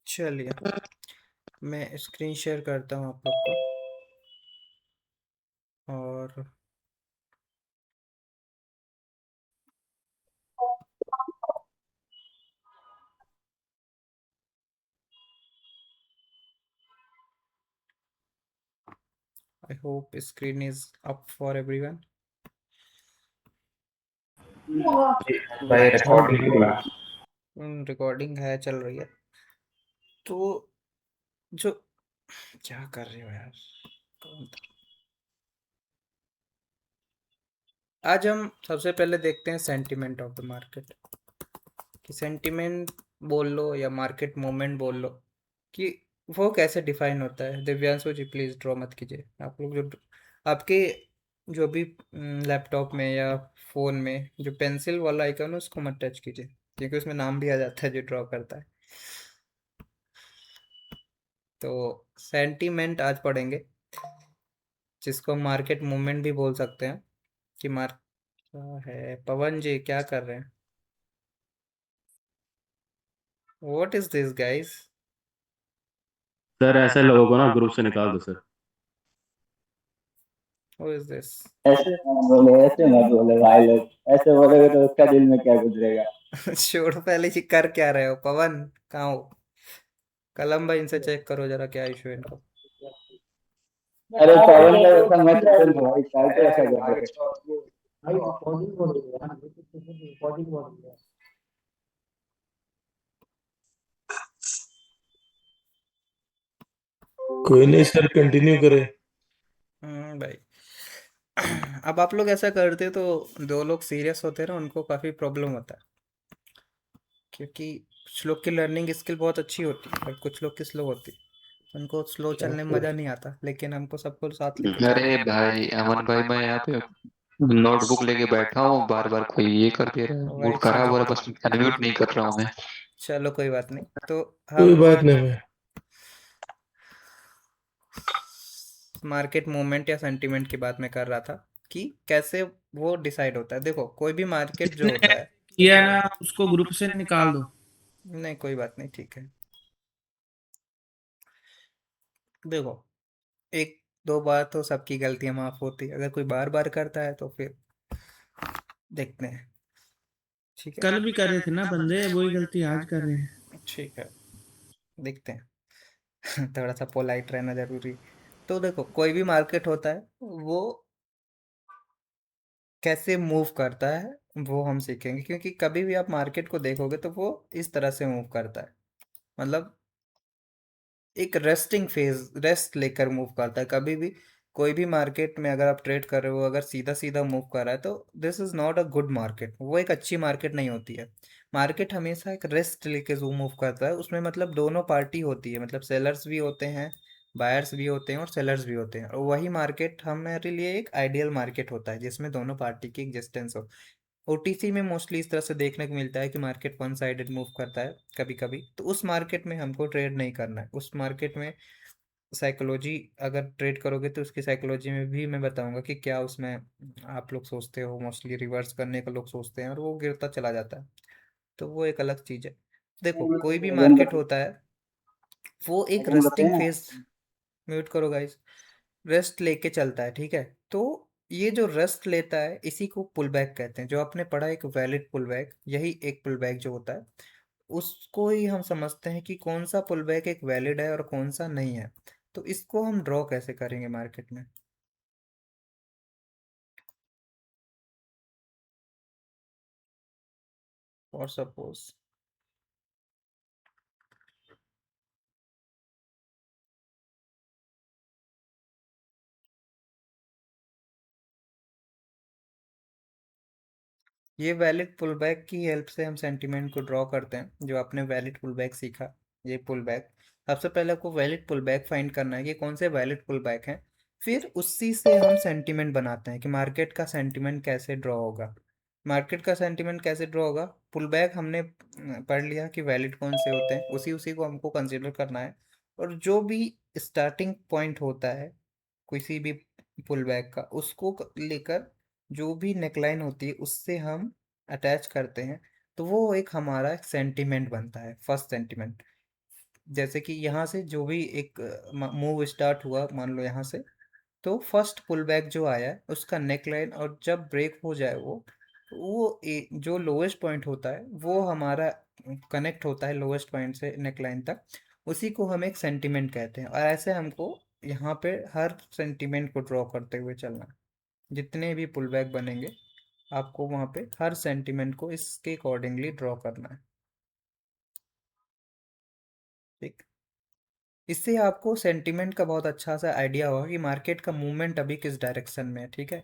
चलिए, मैं screen share करता हूँ आप लोग को। और I hope screen is up for everyone. भाई रिकॉर्डिंग हो रहा रिकॉर्डिंग है, चल रही है। तो जो क्या कर रहे हो यार, कौन था? आज हम सबसे पहले देखते हैं सेंटिमेंट ऑफ द मार्केट। कि सेंटिमेंट बोल लो या मार्केट मूवमेंट बोल लो, कि वो कैसे डिफाइन होता है। दिव्यांशु जी प्लीज़ ड्रॉ मत कीजिए। आप लोग जो आपके जो भी लैपटॉप में या फ़ोन में जो पेंसिल वाला आइकन है उसको मत टच कीजिए, क्योंकि उसमें नाम भी आ जाता है जो ड्रॉ करता है। तो सेंटीमेंट आज पढ़ेंगे, जिसको मार्केट मूवमेंट भी बोल सकते हैं। कि मार्क क्या है, पवन जी क्या कर रहे हैं? What is this guys? Sir. ऐसे लोगों को ना ग्रुप से निकाल दो सर। Who is this? ऐसे मत बोले, ऐसे मत बोले भाई लोग। ऐसे बोलोगे तो उसका दिल में क्या गुजरेगा। छोड़ो, पहले ही कर क्या रहे हो? पवन कहाँ हो? कलम भाई इनसे चेक करो जरा क्या इशू है इनको। अरे पवन भाई ऐसा मत करो ना भाई, क्या तो ऐसा कर रहे हो। कोई नहीं सर, कंटिन्यू करें। भाई अब आप लोग ऐसा करते तो दो लोग सीरियस होते हैं ना, उनको काफ़ी प्रॉब्लम होता है। क्योंकि कुछ लोग की लर्निंग स्किल बहुत अच्छी होती है और कुछ लोग की स्लो होती है। उनको स्लो चलने में मज़ा नहीं आता, लेकिन हमको सबको साथ लेके चलना अरे है। भाई अमन भाई, मैं यहाँ पे नोटबुक लेके बैठा हूँ, बार बार कोई ये कर दे रहा है, वही मूड खराब चीज़। हो रहा है, बस अनम्यूट नहीं कर रहा हूँ मैं। चलो कोई बात नहीं। तो कोई हम बात नहीं भाई। मार्केट मूवमेंट या सेंटीमेंट की बात मैं कर रहा था, कि कैसे वो डिसाइड होता है। देखो, कोई भी मार्केट जो जिसने होता है। किया ना उसको ग्रुप से निकाल दो। नहीं कोई बात नहीं, ठीक है। देखो, एक दो बार तो सबकी गलतियां माफ होती है, अगर कोई बार बार करता है तो फिर देखते हैं। ठीक है, कल भी कर रहे थे ना बंदे, वही गलती आज कर रहे हैं। ठीक है, देखते हैं। थोड़ा सा पोलाइट रहना जरूरी। तो देखो, कोई भी मार्केट होता है, वो कैसे मूव करता है वो हम सीखेंगे। क्योंकि कभी भी आप मार्केट को देखोगे तो वो इस तरह से मूव करता है। मतलब एक रेस्टिंग फेज, रेस्ट लेकर मूव करता है कभी भी। कोई भी मार्केट में अगर आप ट्रेड कर रहे हो, अगर सीधा सीधा मूव कर रहा है, तो this is not a good market. वो एक अच्छी मार्केट नहीं होती है। मार्केट हमेशा एक रेस्ट लेके जो मूव करता है, उसमें मतलब दोनों पार्टी होती है। मतलब सेलर्स भी होते हैं, बायर्स भी होते हैं और सेलर्स भी होते हैं। और वही मार्केट हमारे लिए एक आइडियल मार्केट होता है, जिसमें दोनों पार्टी की एग्जिस्टेंस हो। ओटीसी में मोस्टली इस तरह से देखने को मिलता है कि मार्केट वन साइडेड मूव करता है कभी कभी। तो उस मार्केट में हमको ट्रेड नहीं करना है। उस मार्केट में साइकोलॉजी, अगर ट्रेड करोगे तो उसकी साइकोलॉजी में भी मैं बताऊंगा कि क्या उसमें आप लोग सोचते हो। मोस्टली रिवर्स करने का लोग सोचते हैं और वो गिरता चला जाता है, तो वो एक अलग चीज़ है। देखो, कोई भी मार्केट होता है, वो एक रेस्टिंग फेज। म्यूट करो गाइस। रेस्ट लेके चलता है, ठीक है। तो ये जो रेस्ट लेता है, इसी को पुल बैक कहते हैं। जो आपने पढ़ा एक वैलिड पुल बैक, यही एक पुल बैक जो होता है, उसको ही हम समझते हैं कि कौन सा पुल बैक एक वैलिड है और कौन सा नहीं है। तो इसको हम ड्रॉ कैसे करेंगे मार्केट में? फॉर सपोज, ये वैलिड पुल बैक की हेल्प से हम सेंटीमेंट को ड्रॉ करते हैं। जो आपने वैलिड पुल बैक सीखा, ये पुल बैक, सबसे पहले आपको वैलिड पुल बैक फाइंड करना है कि कौन से वैलिड पुल बैक हैं। फिर उसी से हम सेंटीमेंट बनाते हैं कि मार्केट का सेंटीमेंट कैसे ड्रॉ होगा। मार्केट का सेंटीमेंट कैसे ड्रॉ होगा? पुल बैक हमने पढ़ लिया कि वैलिड कौन से होते हैं, उसी उसी को हमको कंसिडर करना है। और जो भी स्टार्टिंग पॉइंट होता है किसी भी पुल बैक का, उसको लेकर जो भी नेकलाइन होती है उससे हम अटैच करते हैं, तो वो एक हमारा एक सेंटिमेंट बनता है, फर्स्ट सेंटिमेंट। जैसे कि यहाँ से जो भी एक मूव स्टार्ट हुआ, मान लो यहाँ से, तो फर्स्ट पुल बैक जो आया है उसका नेक लाइन, और जब ब्रेक हो जाए वो जो लोवेस्ट पॉइंट होता है वो हमारा कनेक्ट होता है लोवेस्ट पॉइंट से नेक लाइन तक, उसी को हम एक सेंटिमेंट कहते हैं। और ऐसे हमको यहाँ पे हर सेंटिमेंट को ड्रॉ करते हुए चलना है। जितने भी पुल बैक बनेंगे आपको वहाँ पे हर सेंटिमेंट को इसके अकॉर्डिंगली ड्रॉ करना है। ठीक, इससे आपको सेंटिमेंट का बहुत अच्छा सा आइडिया होगा कि मार्केट का मूवमेंट अभी किस डायरेक्शन में है। ठीक है,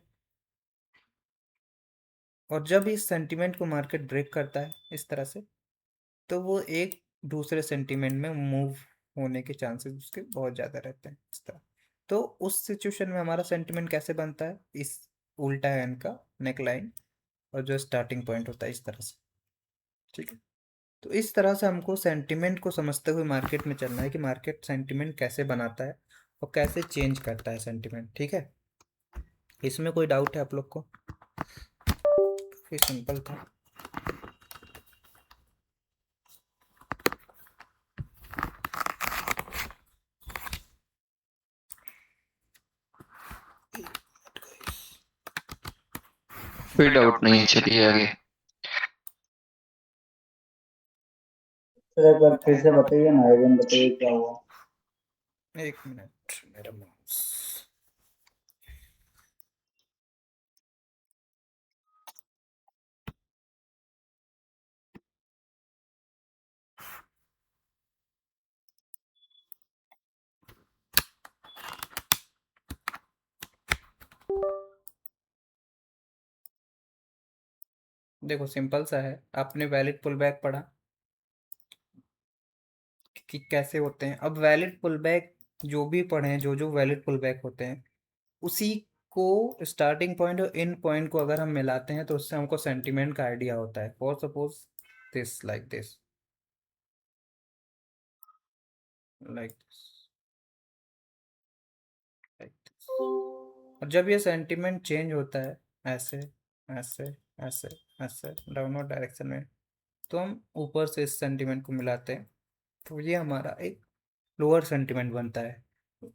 और जब इस सेंटिमेंट को मार्केट ब्रेक करता है इस तरह से, तो वो एक दूसरे सेंटिमेंट में मूव होने के चांसेस उसके बहुत ज़्यादा रहते हैं इस तरह। तो उस सिचुएशन में हमारा सेंटिमेंट कैसे बनता है, इस उल्टा है इनका नेक लाइन, और जो स्टार्टिंग पॉइंट होता है इस तरह से। ठीक है, तो इस तरह से हमको सेंटिमेंट को समझते हुए मार्केट में चलना है कि मार्केट सेंटिमेंट कैसे बनाता है और कैसे चेंज करता है सेंटिमेंट। ठीक है, इसमें कोई डाउट है आप लोग को? काफी सिंपल था। कोई डाउट नहीं है, चलिए आगे। सर एक बार फिर से बताइए ना, अगेन बताइए क्या हुआ। एक मिनट, मेरा माउस। देखो सिंपल सा है, आपने वैलिड पुल बैक पढ़ा कि कैसे होते हैं। अब वैलिड पुल बैक जो भी पढ़े हैं, जो जो वैलिड पुल बैक होते हैं, उसी को स्टार्टिंग पॉइंट और एंड पॉइंट को अगर हम मिलाते हैं तो उससे हमको सेंटिमेंट का आइडिया होता है। For suppose this, like this, like this, like this. और जब ये सेंटिमेंट चेंज होता है ऐसे ऐसे ऐसे ऐसे डाउनवर्ड डायरेक्शन में, तो हम ऊपर से इस सेंटिमेंट को मिलाते हैं, तो ये हमारा एक लोअर सेंटिमेंट बनता है।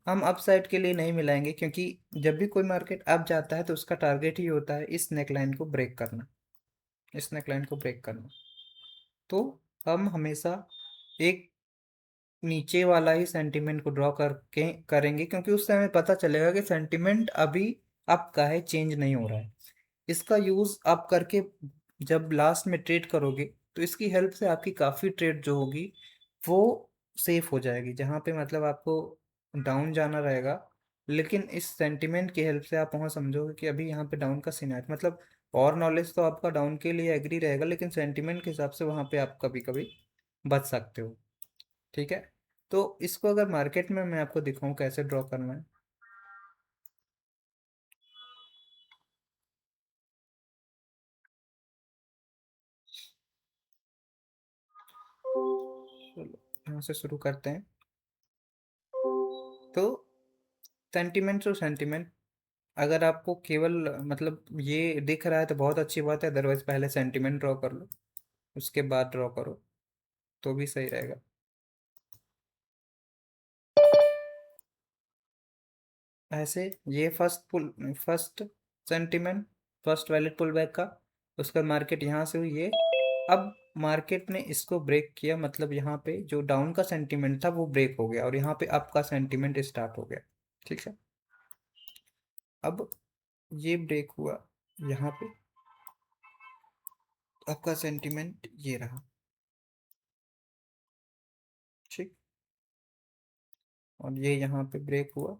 हम अप साइड के लिए नहीं मिलाएंगे, क्योंकि जब भी कोई मार्केट अप जाता है तो उसका टारगेट ही होता है इस नेकलाइन को ब्रेक करना, इस नेकलाइन को ब्रेक करना। तो हम हमेशा एक नीचे वाला ही सेंटिमेंट को ड्रॉ करके करेंगे, क्योंकि उससे हमें पता चलेगा कि सेंटिमेंट अभी अप का है, चेंज नहीं हो रहा है। इसका यूज़ आप करके जब लास्ट में ट्रेड करोगे तो इसकी हेल्प से आपकी काफ़ी ट्रेड जो होगी वो सेफ हो जाएगी। जहाँ पे मतलब आपको डाउन जाना रहेगा, लेकिन इस सेंटिमेंट की हेल्प से आप वहाँ समझोगे कि अभी यहाँ पे डाउन का सीन है। मतलब और नॉलेज तो आपका डाउन के लिए एग्री रहेगा, लेकिन सेंटिमेंट के हिसाब से वहाँ पे आप कभी कभी बच सकते हो। ठीक है, तो इसको अगर मार्केट में मैं आपको दिखाऊं कैसे ड्रॉ करना है, चलो यहाँ से शुरू करते हैं। तो सेंटिमेंट टू सेंटिमेंट, अगर आपको केवल मतलब ये दिख रहा है तो बहुत अच्छी बात है, अदरवाइज पहले सेंटिमेंट ड्रॉ कर लो, उसके बाद ड्रॉ करो तो भी सही रहेगा। ऐसे ये first sentiment, first valid pull back का, उसका मार्केट यहाँ से हुई ये। अब मार्केट ने इसको ब्रेक किया, मतलब यहाँ पे जो डाउन का सेंटिमेंट था वो ब्रेक हो गया और यहाँ पे अप का सेंटिमेंट स्टार्ट हो गया। ठीक है, अब ये ब्रेक हुआ यहाँ पे, अप का सेंटिमेंट ये रहा। ठीक, और ये यहाँ पे ब्रेक हुआ।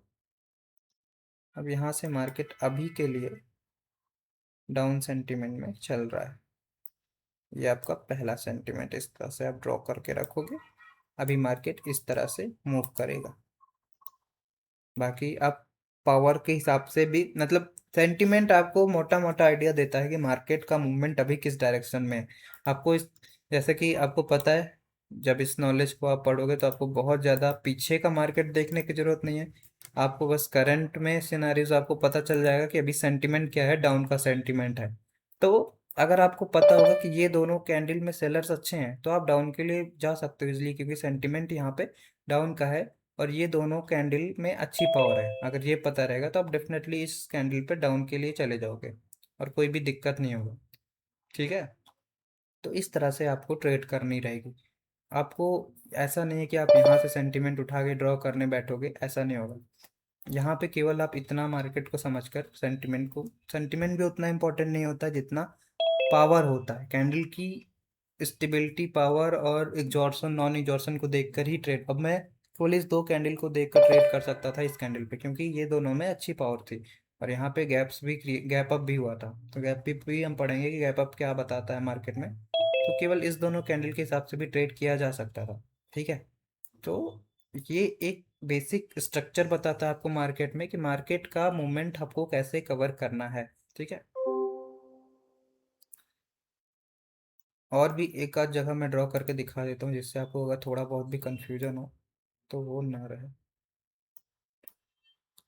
अब यहाँ से मार्केट अभी के लिए डाउन सेंटिमेंट में चल रहा है। ये आपका पहला सेंटिमेंट, इस तरह से आप ड्रॉ करके रखोगे। अभी मार्केट इस तरह से मूव करेगा। बाकी आप पावर के हिसाब से भी, मतलब सेंटिमेंट आपको मोटा मोटा आइडिया देता है कि मार्केट का मूवमेंट अभी किस डायरेक्शन में है। आपको इस, जैसे कि आपको पता है, जब इस नॉलेज को आप पढ़ोगे तो आपको बहुत ज़्यादा पीछे का मार्केट देखने की ज़रूरत नहीं है, आपको बस करंट में सिनारियोज आपको पता चल जाएगा कि अभी सेंटिमेंट क्या है, डाउन का सेंटिमेंट है। तो अगर आपको पता होगा कि ये दोनों कैंडल में सेलर्स अच्छे हैं तो आप डाउन के लिए जा सकते हो इजली, क्योंकि सेंटिमेंट यहाँ पे डाउन का है और ये दोनों कैंडल में अच्छी पावर है। अगर ये पता रहेगा तो आप डेफिनेटली इस कैंडल पे डाउन के लिए चले जाओगे और कोई भी दिक्कत नहीं होगा। ठीक है, तो इस तरह से आपको ट्रेड करनी रहेगी। आपको ऐसा नहीं है कि आप यहाँ से सेंटिमेंट उठा के ड्रॉ करने बैठोगे, ऐसा नहीं होगा। यहाँ पे केवल आप इतना मार्केट को समझकर सेंटिमेंट भी उतना इम्पोर्टेंट नहीं होता जितना पावर होता है कैंडल की, स्टेबिलिटी पावर और एग्जॉर्सन नॉन एग्जॉर्सन को देखकर ही ट्रेड। अब मैं केवल इस दो कैंडल को देखकर ट्रेड कर सकता था इस कैंडल पे, क्योंकि ये दोनों में अच्छी पावर थी और यहाँ पे गैप अप भी हुआ था। तो गैप भी हम पढ़ेंगे कि गैप अप क्या बताता है मार्केट में। तो केवल इस दोनों कैंडल के हिसाब से भी ट्रेड किया जा सकता था। ठीक है, तो ये एक बेसिक स्ट्रक्चर बताता है आपको मार्केट में कि मार्केट का मूवमेंट आपको कैसे कवर करना है। ठीक है, और भी एक आध जगह मैं ड्रॉ करके दिखा देता हूँ जिससे आपको अगर थोड़ा बहुत भी कंफ्यूजन हो तो वो ना रहे।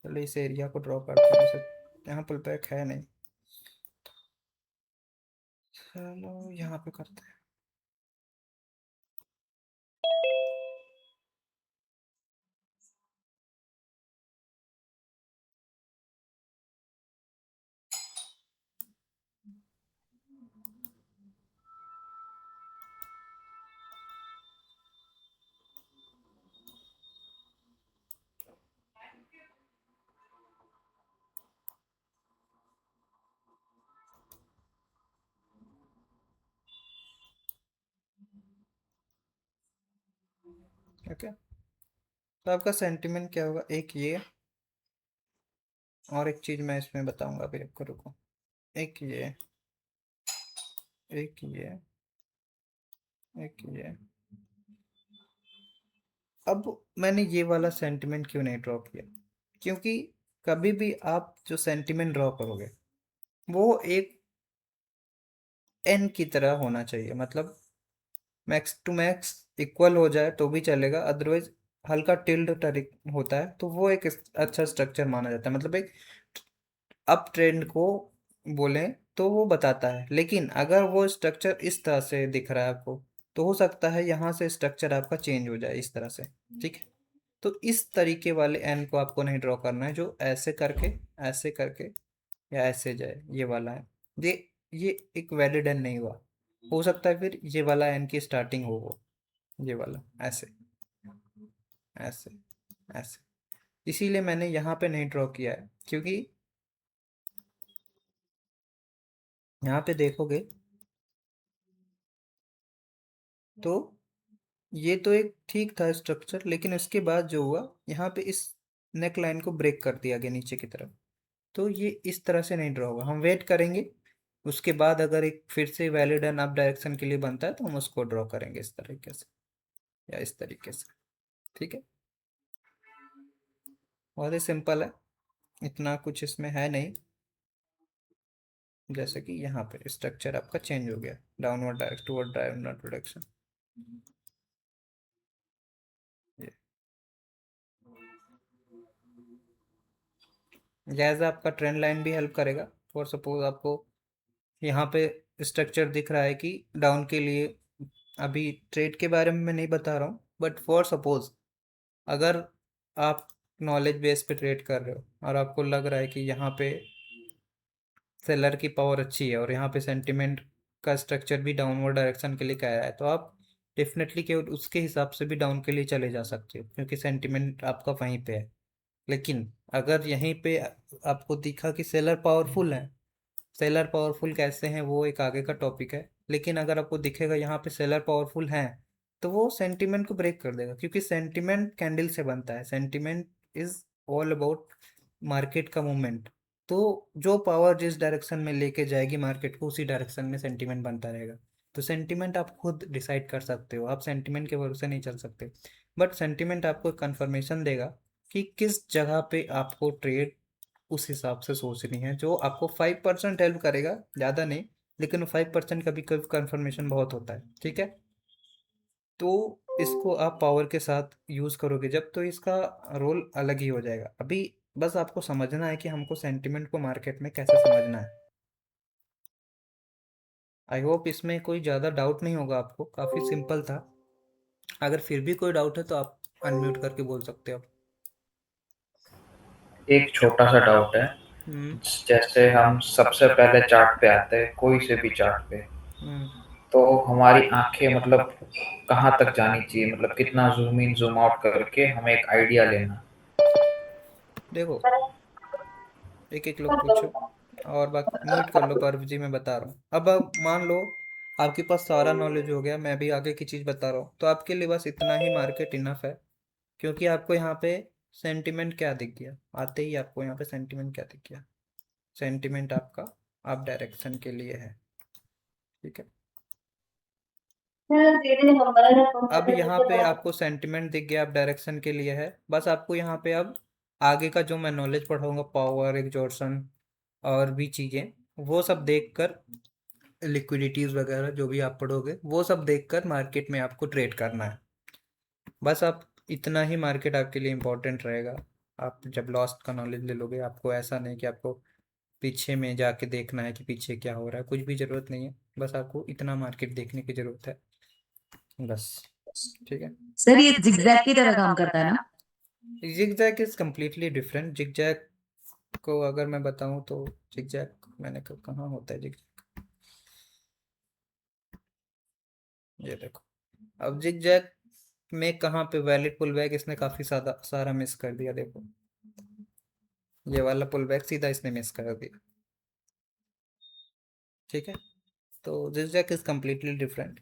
चलिए इस एरिया को ड्रॉ करते हैं, जैसे यहाँ पुल बैक है नहीं, चलो यहाँ पे करते हैं। ओके, तो आपका सेंटिमेंट क्या होगा, एक ये और एक चीज़ मैं इसमें बताऊंगा अभी, आपको रुको। एक ये, एक ये, एक ये। अब मैंने ये वाला सेंटिमेंट क्यों नहीं ड्रॉ किया, क्योंकि कभी भी आप जो सेंटिमेंट ड्रॉ करोगे वो एक एन की तरह होना चाहिए, मतलब मैक्स टू मैक्स इक्वल हो जाए तो भी चलेगा, अदरवाइज हल्का टिल्ड टरिक होता है तो वो एक अच्छा स्ट्रक्चर माना जाता है। मतलब एक अप ट्रेंड को बोलें तो वो बताता है, लेकिन अगर वो स्ट्रक्चर इस तरह से दिख रहा है आपको तो हो सकता है यहाँ से स्ट्रक्चर आपका चेंज हो जाए इस तरह से। ठीक है, तो इस तरीके वाले एन को आपको नहीं ड्रॉ करना है जो ऐसे करके या ऐसे जाए। ये वाला है, ये एक वैलिड एन नहीं हुआ। हो सकता है फिर ये वाला एन की स्टार्टिंग हो वो, ये वाला ऐसे ऐसे ऐसे। इसीलिए मैंने यहाँ पे नहीं ड्रॉ किया है, क्योंकि यहाँ पे देखोगे तो ये तो एक ठीक था स्ट्रक्चर, लेकिन उसके बाद जो हुआ यहाँ पे इस नेक लाइन को ब्रेक कर दिया गया नीचे की तरफ। तो ये इस तरह से नहीं ड्रॉ होगा, हम वेट करेंगे उसके बाद अगर एक फिर से वैलिड एंड अप डायरेक्शन के लिए बनता है तो हम उसको ड्रॉ करेंगे इस तरीके से या इस तरीके से। ठीक है, बहुत ही सिंपल है, इतना कुछ इसमें है नहीं। जैसे कि यहाँ पे स्ट्रक्चर आपका चेंज हो गया, downward direct toward downward direction. जैसा आपका ट्रेंड लाइन भी हेल्प करेगा। फॉर सपोज आपको यहाँ पे स्ट्रक्चर दिख रहा है कि डाउन के लिए, अभी ट्रेड के बारे में मैं नहीं बता रहा हूँ, बट फॉर सपोज अगर आप नॉलेज बेस पे ट्रेड कर रहे हो और आपको लग रहा है कि यहाँ पे सेलर की पावर अच्छी है और यहाँ पे सेंटिमेंट का स्ट्रक्चर भी डाउनवर्ड डायरेक्शन के लिए कह रहा है, तो आप डेफिनेटली केवल उसके हिसाब से भी डाउन के लिए चले जा सकते हो क्योंकि सेंटिमेंट आपका वहीं पे है। लेकिन अगर यहीं पे आपको दिखा कि सेलर पावरफुल है, सेलर पावरफुल कैसे हैं वो एक आगे का टॉपिक है, लेकिन अगर आपको दिखेगा यहाँ पे सेलर पावरफुल हैं तो वो सेंटिमेंट को ब्रेक कर देगा, क्योंकि सेंटिमेंट कैंडल से बनता है। Sentiment is all about market का मूवमेंट। तो जो पावर जिस डायरेक्शन में लेके जाएगी मार्केट को उसी डायरेक्शन में सेंटिमेंट बनता रहेगा। तो सेंटिमेंट आप खुद डिसाइड कर सकते हो, आप सेंटिमेंट के भरोसे नहीं चल सकते, बट सेंटिमेंट आपको कंफर्मेशन देगा कि किस जगह पे आपको ट्रेड उस हिसाब से सोचनी है, जो आपको 5% हेल्प करेगा, ज़्यादा नहीं, लेकिन 5% कभी कभी कंफर्मेशन बहुत होता है। ठीक है, तो इसको आप पावर के साथ यूज़ करोगे जब, तो इसका रोल अलग ही हो जाएगा। अभी बस आपको समझना है कि हमको सेंटिमेंट को मार्केट में कैसे समझना है। आई होप इसमें कोई ज़्यादा डाउट नहीं होगा आपको, काफ़ी सिंपल था। अगर फिर भी कोई डाउट है तो आप अनम्यूट करके बोल सकते हो। एक छोटा सा डाउट है। हम्म जैसे हम सबसे पहले चार्ट पे आते हैं, कोई से भी चार्ट पे, हम्म तो हमारी आंखें मतलब कहाँ तक जानी चाहिए, मतलब कितना जूम इन जूम आउट करके हमें एक आइडिया लेना। देखो, एक एक लोग पूछो और बाकी म्यूट कर लो। पर्व जी मैं बता रहा हूँ। अब आप मान लो आपके पास सारा नॉलेज हो गया, मैं भी आगे की चीज़ बता रहा हूँ, तो आपके लिए बस इतना ही मार्केट इनफ है। क्योंकि आपको यहाँ पे सेंटिमेंट क्या दिख गया, आते ही आपको यहाँ पे सेंटिमेंट क्या दिख गया। सेंटिमेंट आपका आप डायरेक्शन के लिए है, ठीक है। अब यहाँ पे आपको सेंटिमेंट दिख गया, आप डायरेक्शन के लिए है। बस आपको यहाँ पे अब आगे का जो मैं नॉलेज पढ़ाऊंगा, पावर, एग्जॉर्शन और भी चीज़ें, वो सब देखकर, लिक्विडिटीज़ वगैरह जो भी आप पढ़ोगे वो सब देखकर मार्केट में आपको ट्रेड करना है। बस आप इतना ही मार्केट आपके लिए इम्पोर्टेंट रहेगा। आप जब लॉस्ट का नॉलेज ले लोगे, आपको ऐसा नहीं कि आपको पीछे में जाके देखना है कि पीछे क्या हो रहा है, कुछ भी ज़रूरत नहीं है। बस आपको इतना मार्केट देखने की ज़रूरत है, बस, ठीक है। सर ये जिगजैग की तरह काम करता है ना? Zigzag is completely different. Zigzag को अगर मैं बताऊं तो जिगजैग मैंने कहाँ होता है जिगजैग, ये देखो। अब जिगजैग में कहाँ पे वैलिड पुल बैक, इसने काफ़ी सारा मिस कर दिया। देखो ये वाला पुल बैक सीधा इसने मिस कर दिया, ठीक है। तो जिगजैग इज कम्प्लीटली डिफरेंट।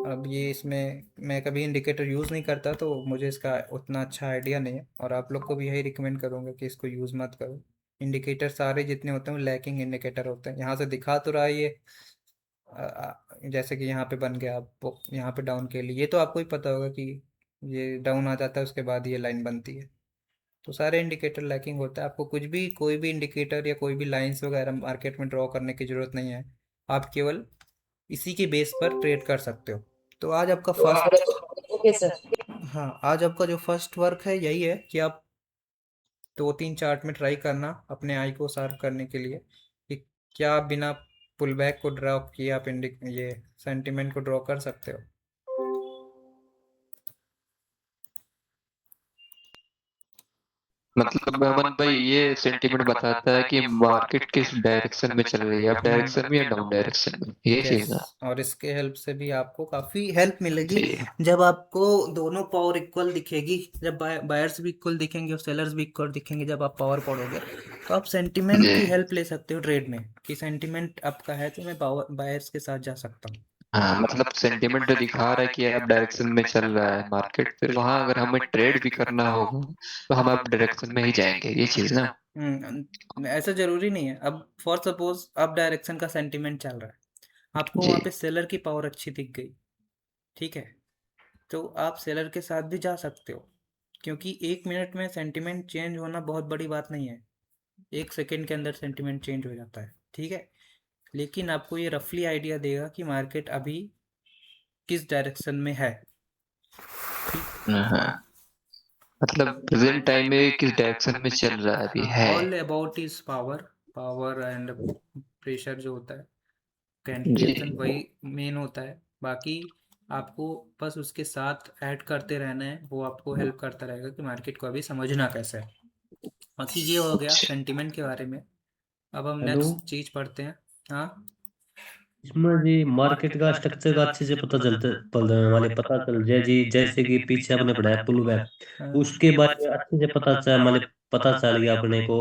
अब ये इसमें मैं कभी इंडिकेटर यूज़ नहीं करता, तो मुझे इसका उतना अच्छा आइडिया नहीं है, और आप लोग को भी यही रिकमेंड करूँगा कि इसको यूज़ मत करो। इंडिकेटर सारे जितने होते हैं वो लैकिंग इंडिकेटर होते हैं। यहाँ से दिखा तो रहा है ये, जैसे कि यहाँ पे बन गया, आप यहाँ पे डाउन के लिए, ये तो आपको ही पता होगा कि ये डाउन आ जाता है, उसके बाद ये लाइन बनती है। तो सारे इंडिकेटर लैकिंग होता है। आपको कुछ भी, कोई भी इंडिकेटर या कोई भी लाइंस वगैरह मार्केट में ड्रॉ करने की ज़रूरत नहीं है। आप केवल इसी के बेस पर ट्रेड कर सकते हो। तो आज आपका फर्स्ट, ओके सर। हाँ, आज आपका जो फर्स्ट वर्क है यही है कि आप 2-3 चार्ट में ट्राई करना अपने आई को शार्प करने के लिए, कि क्या आप बिना पुल बैक को ड्रॉ किए आप ये सेंटिमेंट को ड्रॉ कर सकते हो। मतलब अमन भाई ये सेंटीमेंट बताता है कि मार्केट किस डायरेक्शन में चल रही है, अप डायरेक्शन में या डाउन डायरेक्शन में, ये यस, चीज ना। और इसके हेल्प से भी आपको काफ़ी हेल्प मिलेगी। जी जब आपको दोनों पावर इक्वल दिखेगी, जब बायर्स भी इक्वल दिखेंगे और सेलर्स भी इक्वल दिखेंगे, जब आप पावर पढ़ोगे, तो आप सेंटिमेंट जी। की हेल्प ले सकते हो ट्रेड में, कि सेंटिमेंट आपका है तो मैं पावर बायर्स के साथ जा सकता हूँ। हाँ मतलब सेंटीमेंट जो दिखा रहा है कि अप डायरेक्शन में चल रहा है मार्केट, फिर वहां अगर हमें ट्रेड भी करना होगा तो हम अप डायरेक्शन में ही जाएंगे, ये चीज ना। ऐसा ज़रूरी नहीं है। अब फॉर सपोज अप डायरेक्शन का सेंटिमेंट चल रहा है, आपको जी वहाँ पे सेलर की पावर अच्छी दिख गई, ठीक है, तो आप सेलर के साथ भी जा सकते हो। क्योंकि 1 मिनट में सेंटिमेंट चेंज होना बहुत बड़ी बात नहीं है, 1 सेकेंड के अंदर सेंटिमेंट चेंज हो जाता है, ठीक है। लेकिन आपको ये रफली आइडिया देगा कि मार्केट अभी किस डायरेक्शन में है, हाँ मतलब प्रेजेंट टाइम में किस डायरेक्शन में चल रहा है अभी है। All about is power, power and pressure जो होता है, जी कैंटिलेशन, वही मेन होता है। बाकी आपको बस उसके साथ ऐड करते रहना है, वो आपको हेल्प करता रहेगा कि मार्केट को अभी समझना कैसे है। बाकी ये हो गया अच्छा सेंटिमेंट के बारे में। अब हम हेलो। नेक्स्ट चीज़ पढ़ते हैं। हाँ इसमें जी मार्केट का स्ट्रक्चर का अच्छे से पता चलता पल वाले पता चल जाए जी, जैसे कि पीछे आपने पढ़ाया पुल बैक, हाँ उसके बारे में अच्छे से पता चल गया अपने को।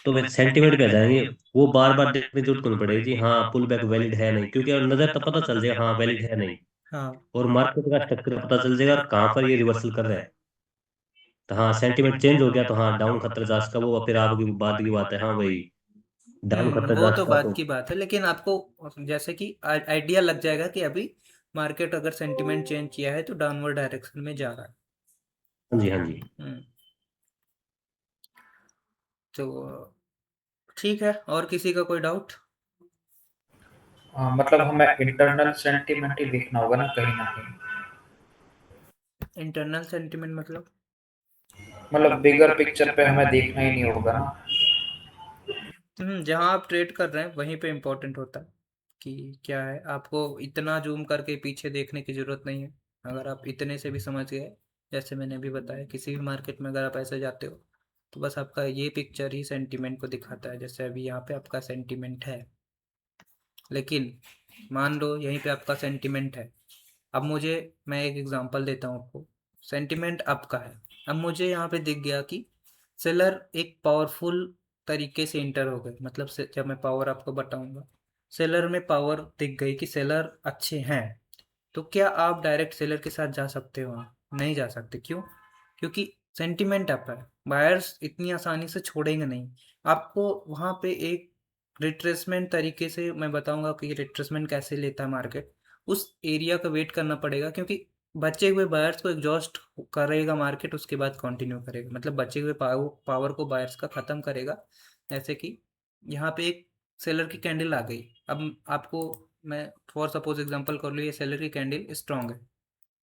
तो फिर सेंटीमेंट पे आ जाएंगे, वो बार बार देखने की जरूरत नहीं पड़ेगी जी, हाँ पुल बैक वैलिड है नहीं, क्योंकि अब नजर तो पता चल जाएगा हाँ वैलिड है नहीं। हाँ और मार्केट का स्ट्रक्चर पता चल जाएगा कहाँ पर ये रिवर्सल कर रहा है। तो हाँ सेंटीमेंट चेंज हो गया तो हाँ डाउन खतरा जा सकता, वो फिर आपकी बात की बात है, हाँ भाई डाउन खतरा वो जा तो सकता बात तो। की बात है, लेकिन आपको जैसे कि आइडिया लग जाएगा कि अभी मार्केट अगर सेंटिमेंट चेंज किया है तो डाउनवर्ड डायरेक्शन में जा रहा है। हाँ जी हाँ जी। हम्म, तो ठीक है, और किसी का कोई डाउट? मतलब हमें इंटरनल सेंटिमेंट ही देखना होगा ना कहीं ना कहीं। इंटरनल सेंटिमेंट मतलब बिगर पिक्चर पे हमें देखना ही नहीं होगा ना। जहाँ आप ट्रेड कर रहे हैं वहीं पे इम्पोर्टेंट होता है कि क्या है। आपको इतना जूम करके पीछे देखने की ज़रूरत नहीं है। अगर आप इतने से भी समझ गए, जैसे मैंने अभी बताया, किसी भी मार्केट में अगर आप ऐसे जाते हो तो बस आपका ये पिक्चर ही सेंटीमेंट को दिखाता है। जैसे अभी यहाँ पे आपका सेंटीमेंट है, लेकिन मान लो यहीं पे आपका सेंटीमेंट है। अब मुझे, मैं एक एग्जांपल देता हूँ आपको। सेंटीमेंट आपका है, अब मुझे यहाँ पे दिख गया कि सेलर एक पावरफुल तरीके से इंटर हो गए। मतलब जब मैं पावर आपको बताऊंगा, सेलर में पावर दिख गई कि सेलर अच्छे हैं, तो क्या आप डायरेक्ट सेलर के साथ जा सकते हो? वहाँ नहीं जा सकते। क्यों? क्योंकि सेंटीमेंट आपका है। बायर्स इतनी आसानी से छोड़ेंगे नहीं आपको। वहाँ पे एक रिट्रेसमेंट तरीके से मैं बताऊंगा कि रिट्रेसमेंट कैसे लेता है मार्केट। उस एरिया का वेट करना पड़ेगा, क्योंकि बचे हुए बायर्स को एग्जॉस्ट करेगा मार्केट, उसके बाद कंटिन्यू करेगा। मतलब बचे हुए पावर को बायर्स का ख़त्म करेगा। जैसे कि यहाँ पे एक सेलर की कैंडल आ गई। अब आपको मैं फॉर सपोज एग्जांपल कर लूँ, ये सेलर की कैंडल स्ट्रांग है,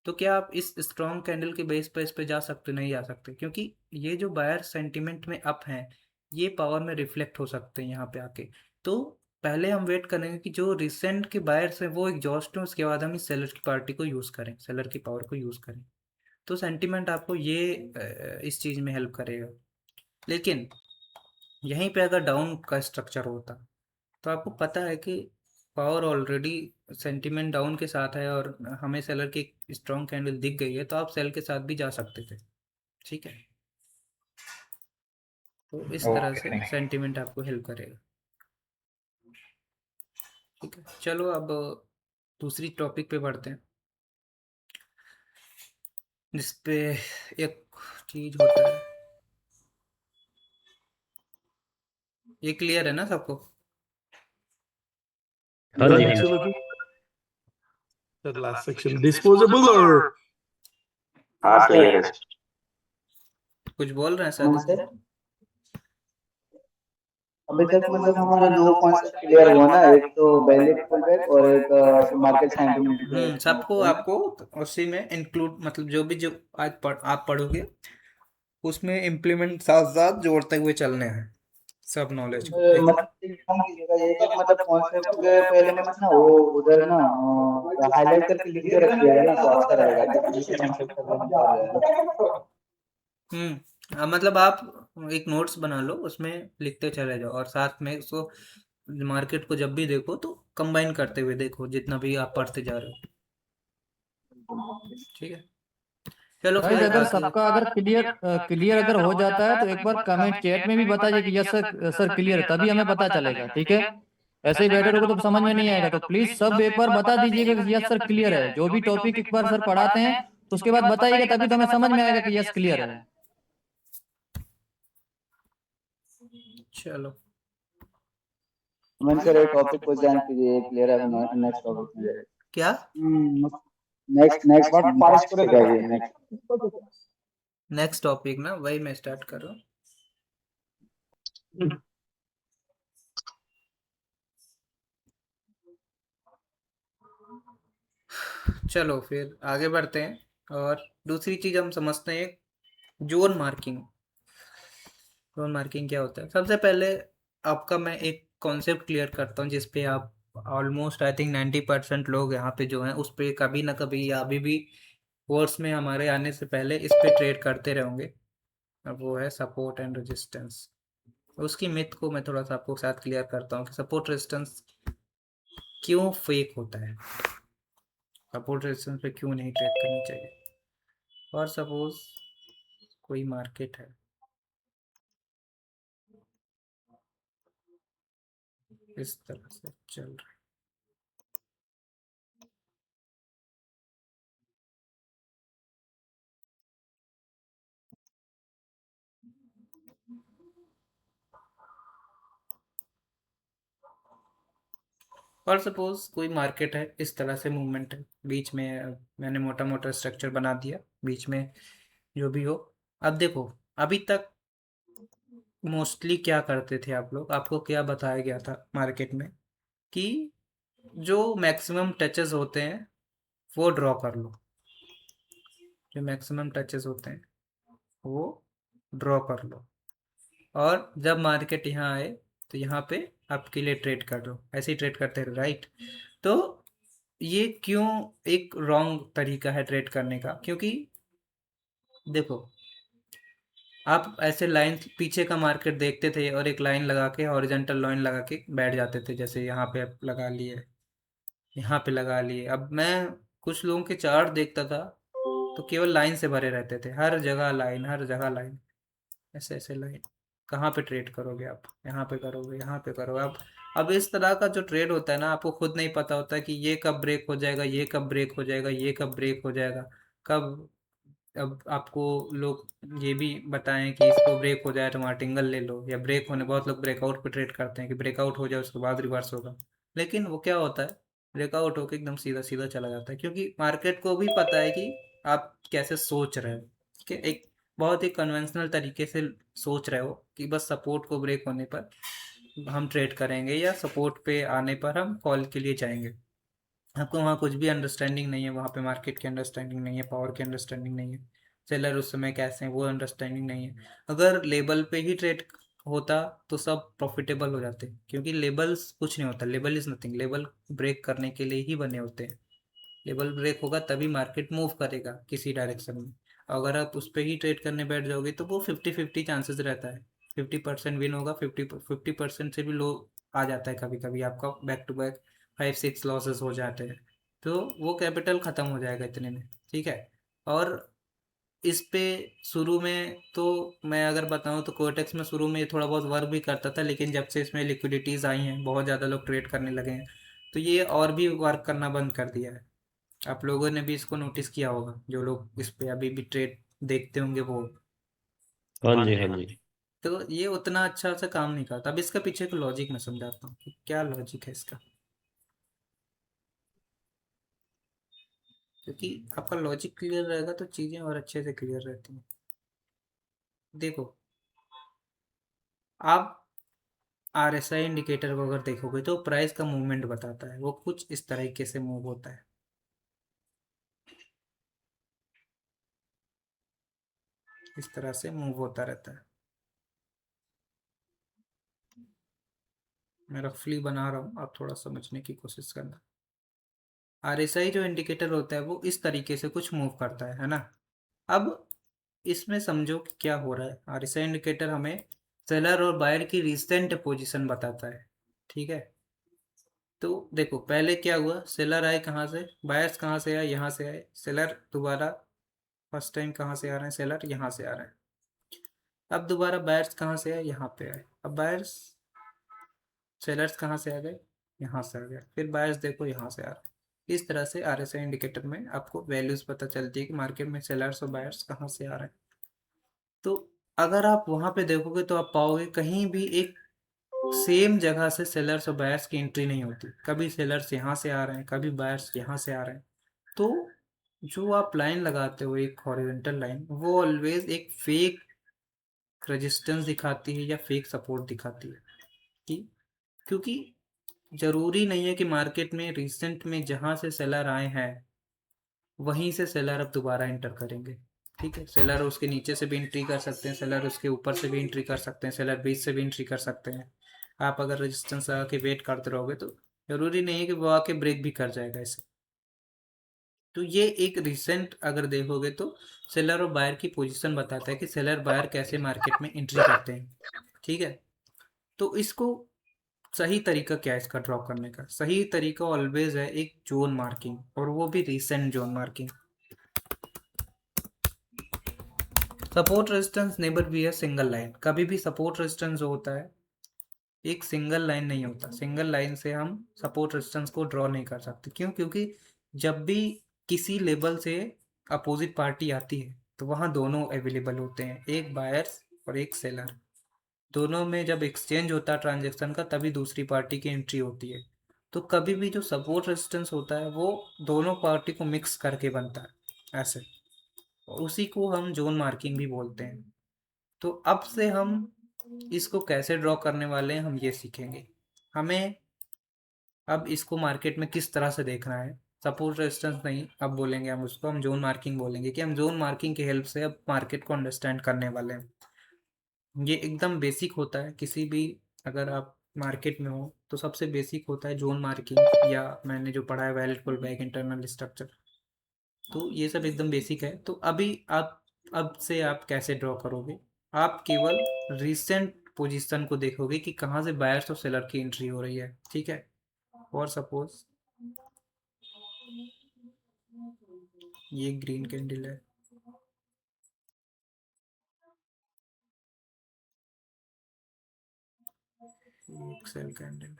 तो क्या आप इस स्ट्रॉन्ग कैंडल के बेस पे इस पे जा सकते? नहीं जा सकते, क्योंकि ये जो बायर सेंटीमेंट में अप हैं, ये पावर में रिफ्लेक्ट हो सकते हैं यहाँ पे आके। तो पहले हम वेट करेंगे कि जो रिसेंट के बायर्स हैं वो एग्जॉस्ट हों, उसके बाद हम इस सेलर की पार्टी को यूज़ करें, सेलर की पावर को यूज़ करें। तो सेंटीमेंट आपको ये इस चीज़ में हेल्प करेगा। लेकिन यहीं पे अगर डाउन का स्ट्रक्चर होता तो आपको पता है कि पावर ऑलरेडी सेंटीमेंट डाउन के साथ है और हमें सेलर की स्ट्रॉन्ग कैंडल दिख गई है, तो आप सेल के साथ भी जा सकते थे। ठीक है, तो इस तरह से ओके। सेंटीमेंट आपको हेल्प करेगा। ठीक है, चलो अब दूसरी टॉपिक पे बढ़ते हैं, जिसपे एक चीज होता है। ये क्लियर है ना सबको? हाँ जी, हाँ Next जी। will be the last section. Disposable or हाँ क्लियर है। कुछ बोल रहे हैं कौन से? सर? अभी तक मतलब हमारा दो कॉन्सेप्ट क्लियर हुआ ना, एक तो वैलिड पुलबैक और एक मार्केट सेंटीमेंट। सबको आपको उसी में इंक्लूड, मतलब जो भी जो आज आप पढ़ोगे उसमें इम्प्लीमेंट साथ साथ जोड़ते हुए चलने हैं सब नॉलेज को। मतलब कम कीजिएगा ये कि मतलब कॉन्सेप्ट के पहले में ना वो उधर ना हाईलाइट करके लिख के रख दिया है ना, तो अच्छा रहेगा जैसे कॉन्सेप्ट का। मतलब आप एक नोट्स बना लो, उसमें लिखते चले जाओ और साथ में उसको मार्केट को जब भी देखो तो कंबाइन करते हुए देखो, जितना भी आप पढ़ते जा रहे हो। ठीक है, चलो गाइस फिर अगर आगे। सबका अगर क्लियर अगर हो जाता है तो एक बार कमेंट चैट में भी बता दीजिए कि यस सर सर क्लियर है, तभी हमें पता चलेगा। ठीक है, ऐसे ही बैठे रहोगे तो समझ में नहीं आएगा। तो प्लीज सब एक बार बता दीजिएगा कि यस सर क्लियर है। जो भी टॉपिक एक बार सर पढ़ाते हैं तो उसके बाद बताइएगा, तभी तो हमें समझ में आएगा कि यस क्लियर है। चलो मन सर एक टॉपिक को जान कीजिए क्लियर है। नेक्स्ट टॉपिक क्या? नेक्स्ट नेक्स्ट पार्ट करिए नेक्स्ट। नेक्स्ट टॉपिक ना, वही मैं स्टार्ट कर रहा हूँ। चलो फिर आगे बढ़ते हैं और दूसरी चीज हम समझते हैं, जोन मार्किंग। जोन मार्किंग क्या होता है? सबसे पहले आपका मैं एक कॉन्सेप्ट क्लियर करता हूँ, जिसपे आप ऑलमोस्ट आई थिंक 90% लोग यहाँ पे जो हैं उस पे कभी ना कभी या अभी भी कोर्स में हमारे आने से पहले इस पे ट्रेड करते रहोगे। अब वो है सपोर्ट एंड रेजिस्टेंस। उसकी मिथ को मैं थोड़ा सा आपको साथ क्लियर करता हूँ कि सपोर्ट रेजिस्टेंस क्यों फेक होता है, सपोर्ट रेजिस्टेंस पे क्यों नहीं ट्रेड करनी चाहिए। और सपोज कोई मार्केट है, इस तरह से चल रहा है, और सपोज कोई मार्केट है, इस तरह से मूवमेंट है, बीच में मैंने मोटा मोटा स्ट्रक्चर बना दिया, बीच में जो भी हो। अब देखो, अभी तक मोस्टली क्या करते थे आप लोग, आपको क्या बताया गया था मार्केट में कि जो मैक्सिमम टचेस होते हैं वो ड्रॉ कर लो। जो मैक्सिमम टचेस होते हैं वो ड्रॉ कर लो, और जब मार्केट यहाँ आए तो यहाँ पे आपके लिए ट्रेड कर लो, ऐसे ही ट्रेड करते रहो, राइट। तो ये क्यों एक रॉन्ग तरीका है ट्रेड करने का, क्योंकि देखो आप ऐसे लाइन पीछे का मार्केट देखते थे और एक लाइन लगा के, हॉरिजॉन्टल लाइन लगा के बैठ जाते थे, जैसे यहाँ पे आप लगा लिए, यहाँ पे लगा लिए। अब मैं कुछ लोगों के चार्ट देखता था तो केवल लाइन से भरे रहते थे, हर जगह लाइन, हर जगह लाइन, ऐसे ऐसे लाइन। कहाँ पे ट्रेड करोगे आप, यहाँ पे करोगे, यहाँ पे करोगे आप। अब इस तरह का जो ट्रेड होता है ना, आपको खुद नहीं पता होता कि ये कब ब्रेक हो जाएगा, ये कब ब्रेक हो जाएगा, ये कब ब्रेक हो जाएगा, कब। अब आपको लोग ये भी बताएं कि इसको ब्रेक हो जाए तो मार्टिंगल ले लो, या ब्रेक होने, बहुत लोग ब्रेकआउट पे ट्रेड करते हैं कि ब्रेकआउट हो जाए उसके बाद रिवर्स होगा, लेकिन वो क्या होता है, ब्रेकआउट होकर एकदम सीधा सीधा चला जाता है, क्योंकि मार्केट को भी पता है कि आप कैसे सोच रहे हो, ठीक है। एक बहुत ही कन्वेंशनल तरीके से सोच रहे हो कि बस सपोर्ट को ब्रेक होने पर हम ट्रेड करेंगे, या सपोर्ट पे आने पर हम कॉल के लिए जाएंगे। आपको वहाँ कुछ भी अंडरस्टैंडिंग नहीं है, वहाँ पे मार्केट की अंडरस्टैंडिंग नहीं है, पावर की अंडरस्टैंडिंग नहीं है, सेलर उस समय कैसे हैं वो अंडरस्टैंडिंग नहीं है। अगर लेबल पे ही ट्रेड होता तो सब प्रॉफिटेबल हो जाते, क्योंकि लेबल्स कुछ नहीं होता, label is nothing, label break करने के लिए ही बने होते हैं। लेवल ब्रेक होगा तभी मार्केट मूव करेगा किसी डायरेक्शन में। अगर आप उस पर ही ट्रेड करने बैठ जाओगे तो वो 50-50 चांसेस रहता है, 50% विन होगा, 50% से भी लो आ जाता है कभी कभी, आपका बैक टू बैक 5-6 लॉसेस हो जाते हैं, तो वो कैपिटल ख़त्म हो जाएगा इतने में, ठीक है। और इस पे शुरू में तो मैं अगर बताऊं तो कोटेक्स में शुरू में ये थोड़ा बहुत वर्क भी करता था, लेकिन जब से इसमें लिक्विडिटीज़ आई हैं, बहुत ज़्यादा लोग ट्रेड करने लगे हैं, तो ये और भी वर्क करना बंद कर दिया है। आप लोगों ने भी इसको नोटिस किया होगा, जो लोग इस पे अभी भी ट्रेड देखते होंगे वो। हाँ जी, हाँ जी। तो ये उतना अच्छा से काम नहीं करता। अब इसका पीछे का लॉजिक मैं समझाता हूँ कि क्या लॉजिक है इसका, क्योंकि आपका लॉजिक क्लियर रहेगा तो चीज़ें और अच्छे से क्लियर रहती हैं। देखो आप RSI इंडिकेटर को अगर देखोगे तो प्राइस का मूवमेंट बताता है, वो कुछ इस तरीके से मूव होता है, इस तरह से मूव होता रहता है। मैं रफली बना रहा हूँ, आप थोड़ा समझने की कोशिश करना। RSI जो इंडिकेटर होता है वो इस तरीके से कुछ मूव करता है ना। अब इसमें समझो कि क्या हो रहा है। RSI इंडिकेटर हमें सेलर और बायर की रिसेंट पोजीशन बताता है, ठीक है। तो देखो पहले क्या हुआ, सेलर आए कहाँ से, बायर्स कहाँ से आए, यहाँ से आए, सेलर दोबारा फर्स्ट टाइम कहाँ से आ रहे हैं, सेलर यहाँ से आ रहे हैं। अब दोबारा बायर्स कहाँ से आए, यहाँ पे आए। अब बायर्स, सेलर्स कहाँ से आ गए, यहाँ से आ गए, फिर बायर्स देखो यहाँ से आ रहे हैं। इस तरह से RSI इंडिकेटर में आपको वैल्यूज पता चलती है कि मार्केट में सेलर्स और बायर्स कहाँ से आ रहे हैं। तो अगर आप वहाँ पे देखोगे तो आप पाओगे कहीं भी एक सेम जगह से सेलर्स और बायर्स की एंट्री नहीं होती। कभी सेलर्स यहाँ से आ रहे हैं, कभी बायर्स यहाँ से आ रहे हैं। तो जो आप लाइन लगाते हो एक हॉरिजॉन्टल लाइन, वो ऑलवेज एक फेक रेजिस्टेंस दिखाती है या फेक सपोर्ट दिखाती है, कि क्योंकि ज़रूरी नहीं है कि मार्केट में रिसेंट में जहाँ से सेलर आए हैं वहीं से सेलर अब दोबारा एंटर करेंगे, ठीक है। सेलर उसके नीचे से भी एंट्री कर सकते हैं, सेलर उसके ऊपर से भी एंट्री कर सकते हैं, सेलर बीच से भी एंट्री कर सकते हैं। आप अगर रेजिस्टेंस लगा के वेट करते रहोगे तो ज़रूरी नहीं है कि वो आके ब्रेक भी कर जाएगा ऐसे। तो ये एक रिसेंट अगर देखोगे तो सेलर और बायर की पोजीशन बताता है कि सेलर बायर कैसे मार्केट में एंट्री करते हैं, ठीक है। तो इसको सही तरीका क्या है इसका ड्रॉ करने का, सही तरीका ऑलवेज है एक जोन मार्किंग, और वो भी recent zone marking. Support resistance never be a single line, कभी भी सपोर्ट रेजिस्टेंस जो होता है एक सिंगल लाइन नहीं होता। सिंगल लाइन से हम सपोर्ट रेजिस्टेंस को ड्रॉ नहीं कर सकते, क्यों, क्योंकि जब भी किसी लेवल से अपोजिट पार्टी आती है तो वहाँ दोनों अवेलेबल होते हैं, एक बायर्स और एक सेलर। दोनों में जब एक्सचेंज होता है ट्रांजेक्शन का तभी दूसरी पार्टी की एंट्री होती है। तो कभी भी जो सपोर्ट रेजिस्टेंस होता है वो दोनों पार्टी को मिक्स करके बनता है ऐसे, और उसी को हम जोन मार्किंग भी बोलते हैं। तो अब से हम इसको कैसे ड्रॉ करने वाले हैं हम ये सीखेंगे। हमें अब इसको मार्केट में किस तरह से देखना है, सपोर्ट रेजिस्टेंस नहीं, अब बोलेंगे हम उसको, हम जोन मार्किंग बोलेंगे कि हम जोन मार्किंग की हेल्प से अब मार्केट को अंडरस्टैंड करने वाले हैं। ये एकदम बेसिक होता है, किसी भी अगर आप मार्केट में हो तो सबसे बेसिक होता है जोन मार्किंग, या मैंने जो पढ़ा है valid pull back, internal structure, तो ये सब एकदम बेसिक है। तो अभी आप, अब से आप कैसे ड्रॉ करोगे, आप केवल रिसेंट पोजीशन को देखोगे कि कहाँ से बायर्स और सेलर की एंट्री हो रही है, ठीक है। और सपोज ये ग्रीन कैंडल है, एक सेल कैंडल,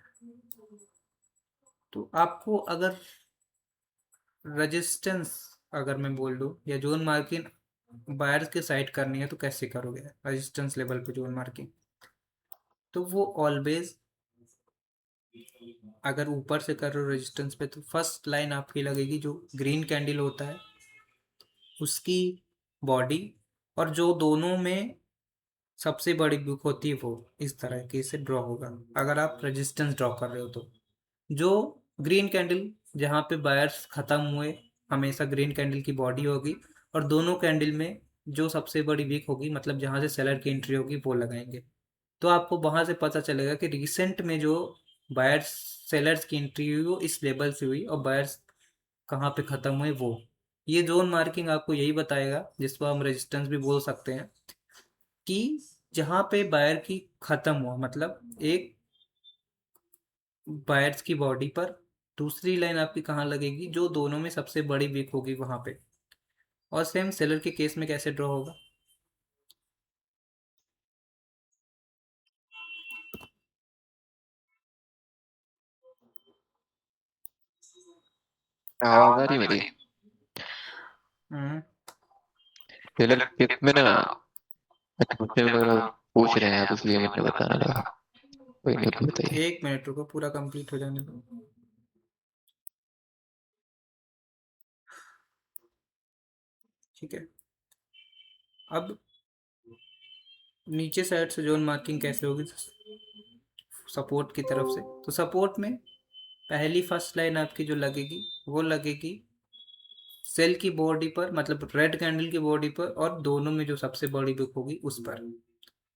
तो आपको अगर रेजिस्टेंस, अगर मैं बोल दूं, या जोन मार्किंग बायर्स के साइड करनी है तो कैसे करोगे रेजिस्टेंस लेवल पे जोन मार्किंग, तो वो ऑलवेज, अगर ऊपर से कर रहे हो रेजिस्टेंस पे तो फर्स्ट लाइन आपकी लगेगी जो ग्रीन कैंडल होता है उसकी बॉडी, और जो दोनों में सबसे बड़ी बुक होती है वो इस तरह के से ड्रॉ होगा, अगर आप रेजिस्टेंस ड्रॉ कर रहे हो तो। जो ग्रीन कैंडल जहाँ पे बायर्स ख़त्म हुए, हमेशा ग्रीन कैंडल की बॉडी होगी, और दोनों कैंडल में जो सबसे बड़ी वीक होगी, मतलब जहाँ से सेलर की एंट्री होगी, वो लगाएंगे। तो आपको वहाँ से पता चलेगा कि रिसेंट में जो बायर्स, सेलर्स की एंट्री हुई वो इस लेवल से हुई, और बायर्स कहाँ पे ख़त्म हुए वो। ये जोन मार्किंग आपको यही बताएगा, जिसको हम रेजिस्टेंस भी बोल सकते हैं, कि जहाँ पे बायर की ख़त्म हुआ, मतलब एक बायर्स की बॉडी पर दूसरी लाइन आपकी कहाँ लगेगी, जो दोनों में सबसे बड़ी वीक होगी वहाँ पे। और सेम सेलर के केस में कैसे ड्रॉ होगा, आवाज आ रही मेरी? हम्म, टेलर केस में ना, अच्छा मुझसे वगैरह पूछ रहे हैं आप, इसलिए मैंने बताना लगा। कोई नहीं, कोई बताइए। एक मिनट रुको, पूरा कंप्लीट हो जाने दो। ठीक है, अब नीचे साइड से जोन मार्किंग कैसे होगी, सपोर्ट की तरफ से। तो सपोर्ट में पहली फर्स्ट लाइन आपकी जो लगेगी वो लगेगी सेल की बॉडी पर, मतलब रेड कैंडल की बॉडी पर, और दोनों में जो सबसे बड़ी बुक होगी उस पर।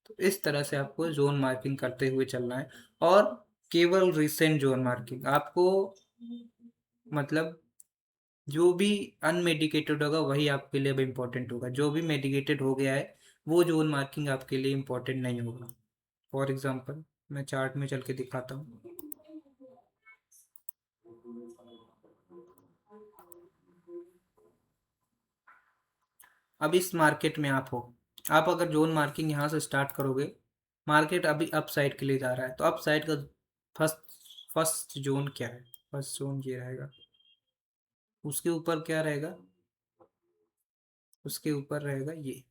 तो इस तरह से आपको जोन मार्किंग करते हुए चलना है। और केवल रिसेंट जोन मार्किंग आपको, मतलब जो भी अनमेडिकेटेड होगा वही आपके लिए अब इम्पोर्टेंट होगा, जो भी मेडिकेटेड हो गया है वो जोन मार्किंग आपके लिए इम्पोर्टेंट नहीं होगा। फॉर एग्जांपल मैं चार्ट में चल के दिखाता हूँ। अब इस मार्केट में आप हो, आप अगर जोन मार्किंग यहाँ से स्टार्ट करोगे, मार्केट अभी अप साइड के लिए जा रहा है, तो अप साइड का फर्स्ट फर्स्ट जोन क्या है, फर्स्ट जोन ये रहेगा, उसके ऊपर क्या रहेगा, उसके ऊपर रहेगा ये।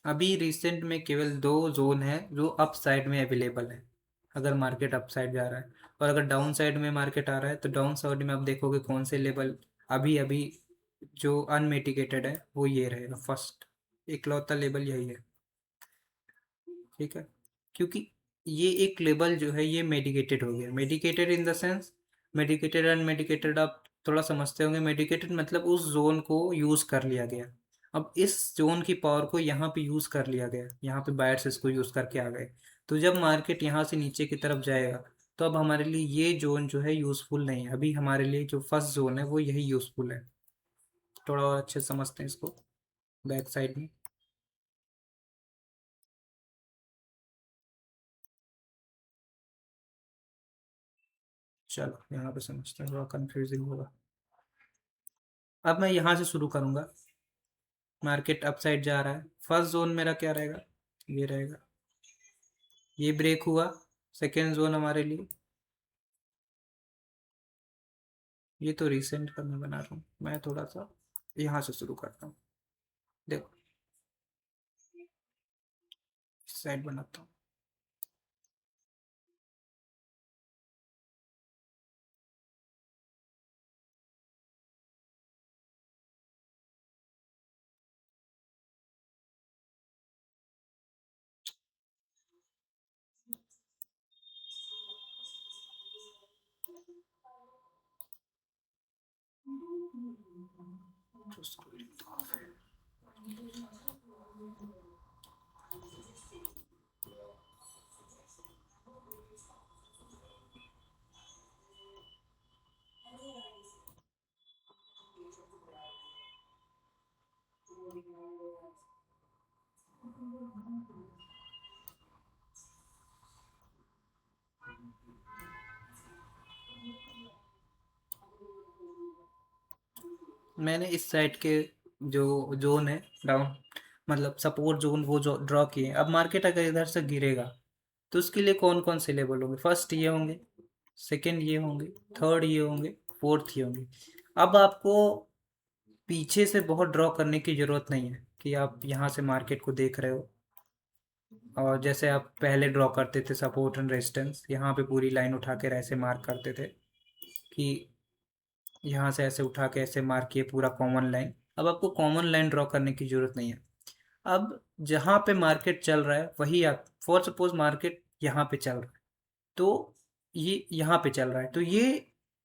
अभी रिसेंट में केवल दो जोन है जो अप साइड में अवेलेबल है, अगर मार्केट अप साइड जा रहा है। और अगर डाउन साइड में मार्केट आ रहा है तो डाउन साइड में आप देखोगे कौन से लेवल अभी अभी जो अनमिटिगेटेड है वो ये रहेगा, फर्स्ट इकलौता लेवल यही है, ठीक है। क्योंकि ये एक लेवल जो है ये मेडिकेटेड हो गया, medicated in the sense, medicated unmedicated आप थोड़ा समझते होंगे। मेडिकेटेड मतलब उस जोन को यूज़ कर लिया गया, अब इस जोन की पावर को यहाँ पे यूज़ कर लिया गया, यहाँ पे बायर्स इसको यूज़ करके आ गए। तो जब मार्केट यहाँ से नीचे की तरफ जाएगा तो अब हमारे लिए ये जोन जो है यूज़फुल नहीं है, अभी हमारे लिए जो फर्स्ट जोन है वो यही यूज़फुल है। थोड़ा और अच्छे से समझते हैं इसको बैक साइड में। चलो यहाँ पे समझते हैं, थोड़ा कंफ्यूजिंग होगा। अब मैं यहाँ से शुरू करूँगा, मार्केट अप साइड जा रहा है, फर्स्ट जोन मेरा क्या रहेगा, ये रहेगा, ये ब्रेक हुआ, सेकेंड जोन हमारे लिए, ये तो रिसेंट का मैं बना रहा हूँ, मैं थोड़ा सा यहाँ से शुरू करता हूँ, देखो इस साइड बनाता हूँ। मैंने इस साइड के जो जोन है डाउन, मतलब सपोर्ट जोन, वो जो ड्रॉ किए। अब मार्केट अगर इधर से गिरेगा तो उसके लिए कौन कौन से लेवल होंगे? फर्स्ट ये होंगे, सेकंड ये होंगे, थर्ड ये होंगे, फोर्थ ये होंगे। अब आपको पीछे से बहुत ड्रॉ करने की ज़रूरत नहीं है कि आप यहाँ से मार्केट को देख रहे हो और जैसे आप पहले ड्रॉ करते थे सपोर्ट एंड रेजिस्टेंस, यहाँ पे पूरी लाइन उठा के ऐसे मार्क करते थे कि यहाँ से ऐसे उठा के ऐसे मार्क किए पूरा कॉमन लाइन। अब आपको कॉमन लाइन ड्रॉ करने की ज़रूरत नहीं है। अब जहाँ पे मार्केट चल रहा है वही आप, फॉर सपोज मार्केट यहाँ पे चल रहा है तो ये यहाँ पे चल रहा है, तो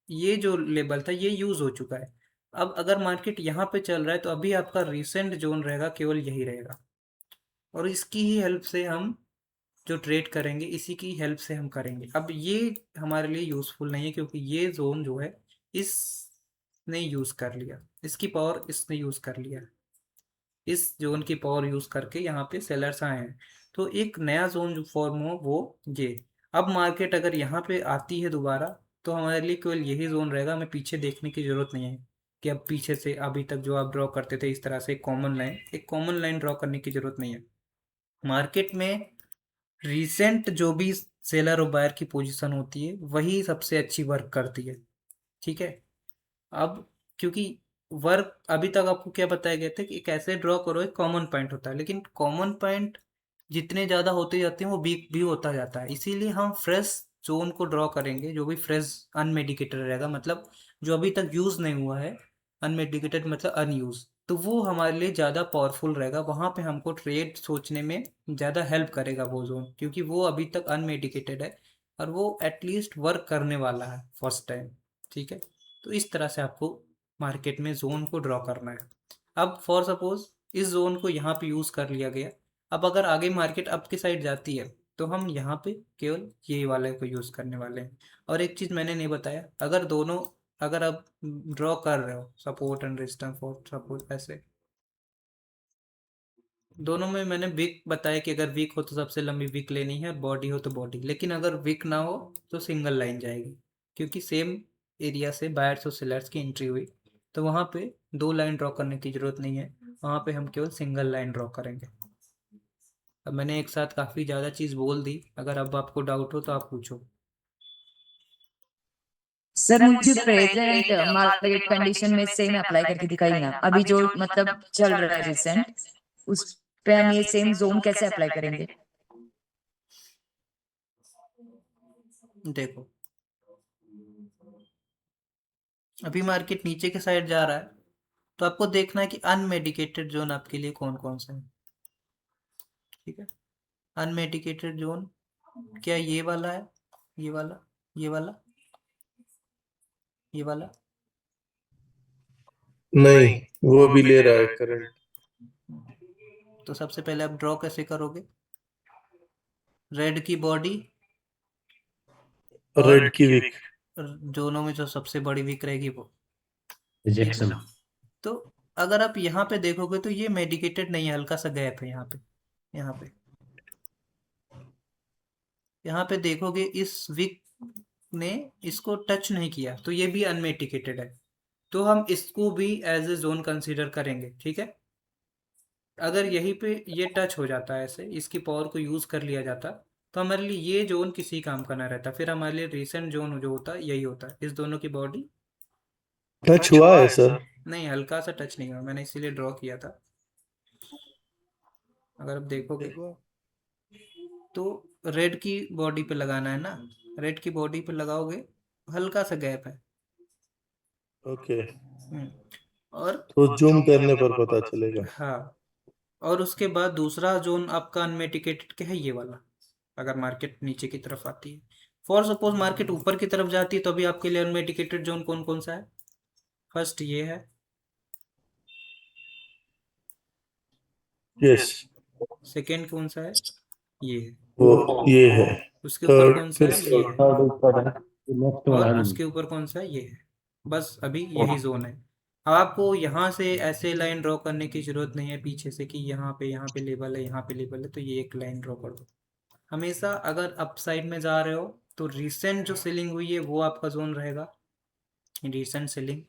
ये जो लेवल था ये यूज़ हो चुका है। अब अगर मार्केट यहाँ पे चल रहा है तो अभी आपका रिसेंट जोन रहेगा, केवल यही रहेगा। और इसकी ही हेल्प से हम जो ट्रेड करेंगे, इसी की हेल्प से हम करेंगे। अब ये हमारे लिए यूज़फुल नहीं है क्योंकि ये जोन जो है इसने यूज़ कर लिया, इसकी पावर इसने यूज़ कर लिया, इस जोन की पावर यूज़ करके यहाँ पे सेलर्स आए हैं। तो एक नया जोन जो फॉर्म हो वो ये। अब मार्केट अगर यहाँ पे आती है दोबारा तो हमारे लिए केवल यही जोन रहेगा, हमें पीछे देखने की ज़रूरत नहीं है कि अब पीछे से अभी तक जो आप ड्रॉ करते थे इस तरह से एक कॉमन लाइन ड्रॉ करने की ज़रूरत नहीं है। मार्केट में रिसेंट जो भी सेलर और बायर की पोजीशन होती है वही सबसे अच्छी वर्क करती है, ठीक है। अब क्योंकि वर्क अभी तक आपको क्या बताया गया था कि कैसे ड्रॉ करो, एक कॉमन पॉइंट होता है, लेकिन कॉमन पॉइंट जितने ज़्यादा होते जाते हैं वो वीक भी होता जाता है। इसीलिए हम फ्रेश जोन को ड्रॉ करेंगे जो भी फ्रेश अनमेडिकेटेड रहेगा, मतलब जो अभी तक यूज़ नहीं हुआ है। अनमेडिकेटेड मतलब अनयूज, तो वो हमारे लिए ज़्यादा पावरफुल रहेगा, वहाँ पे हमको ट्रेड सोचने में ज़्यादा हेल्प करेगा वो जोन, क्योंकि वो अभी तक अनमेडिकेटेड है और वो एटलीस्ट वर्क करने वाला है फर्स्ट टाइम, ठीक है। तो इस तरह से आपको मार्केट में जोन को ड्रॉ करना है। अब फॉर सपोज इस जोन को यहाँ पे यूज़ कर लिया गया। अब अगर आगे मार्केट अप की साइड जाती है तो हम यहाँ पे केवल ये वाले को यूज़ करने वाले हैं। और एक चीज़ मैंने नहीं बताया, अगर आप ड्रॉ कर रहे हो support and resistance for suppose ऐसे, दोनों में मैंने वीक बताया कि अगर वीक हो तो सबसे लंबी वीक लेनी है, बॉडी हो तो बॉडी, लेकिन अगर वीक ना हो तो सिंगल लाइन जाएगी, क्योंकि सेम एरिया से बायर्स और सेलर्स की एंट्री हुई, तो वहाँ पे दो लाइन ड्रॉ करने की ज़रूरत नहीं है, वहाँ पे हम केवल सिंगल लाइन ड्रॉ करेंगे। अब मैंने एक साथ काफ़ी ज़्यादा चीज़ बोल दी, अगर अब आपको डाउट हो तो आप पूछो। सर मुझे प्रेजेंट मार्केट कंडीशन में सेम अप्लाई करके दिखाइए ना, अभी जो मतलब चल रहा है रिसेंट, उस पे हम ये सेम जोन कैसे अप्लाई करेंगे? देखो अभी मार्केट नीचे के साइड जा रहा है, तो आपको देखना है कि अनमेडिकेटेड जोन आपके लिए कौन कौन से हैं, ठीक है। अनमेडिकेटेड जोन क्या ये वाला है, ये वाला, ये वाला, ये वाला? नहीं, वो भी ले रहा है करंट। तो सबसे पहले आप ड्रॉ कैसे करोगे? रेड की बॉडी और रेड की वीक। जोनों में जो सबसे बड़ी वीक रहेगी वो रिजेक्शन। तो अगर आप यहाँ पे देखोगे तो ये मेडिकेटेड नहीं है, हल्का सा गैप है यहाँ पे, यहाँ पे, यहाँ पे देखोगे इस वीक ने इसको टच नहीं किया, तो ये भी अनमेडिकेटेड है, तो हम इसको भी एज ए जोन कंसीडर करेंगे, ठीक है। अगर यहीं पे ये टच हो जाता है, ऐसे इसकी पावर को यूज़ कर लिया जाता, तो हमारे लिए ये जोन किसी काम का ना रहता, फिर हमारे लिए रिसेंट जोन जो होता यही होता है, इस दोनों की बॉडी टच हुआ है सर? नहीं, हल्का सा टच नहीं हुआ, मैंने इसीलिए ड्रॉ किया था। अगर आप देखोगे तो रेड की बॉडी पे लगाना है ना, रेड की बॉडी पे लगाओगे, हल्का सा गैप है। ओके, और तो जूम करने पर पता चलेगा। हाँ, और उसके बाद दूसरा जोन आपका अनमेडिकेटेड क्या है, ये वाला। अगर मार्केट नीचे की तरफ आती है, फॉर सपोज मार्केट ऊपर की तरफ जाती है, तो अभी आपके लिए अनमेडिकेटेड जोन कौन कौन सा है? फर्स्ट ये है, Yes. सेकंड कौन सा है, ये है, वो ये है। उसके ऊपर Third कौन सा है, फिर ये है, थर्ड ऊपर है, नेक्स्ट वाला और है उसके ऊपर कौन सा है, ये है। बस अभी यही जोन है। अब आपको यहाँ से ऐसे लाइन ड्रॉ करने की जरूरत नहीं है पीछे से कि यहाँ पे लेबल है, यहाँ पे लेबल है, तो ये एक लाइन ड्रॉ कर दो। हमेशा अगर अप साइड में जा रहे हो तो रिसेंट जो सेलिंग हुई है वो आपका जोन रहेगा, रिसेंट सेलिंग।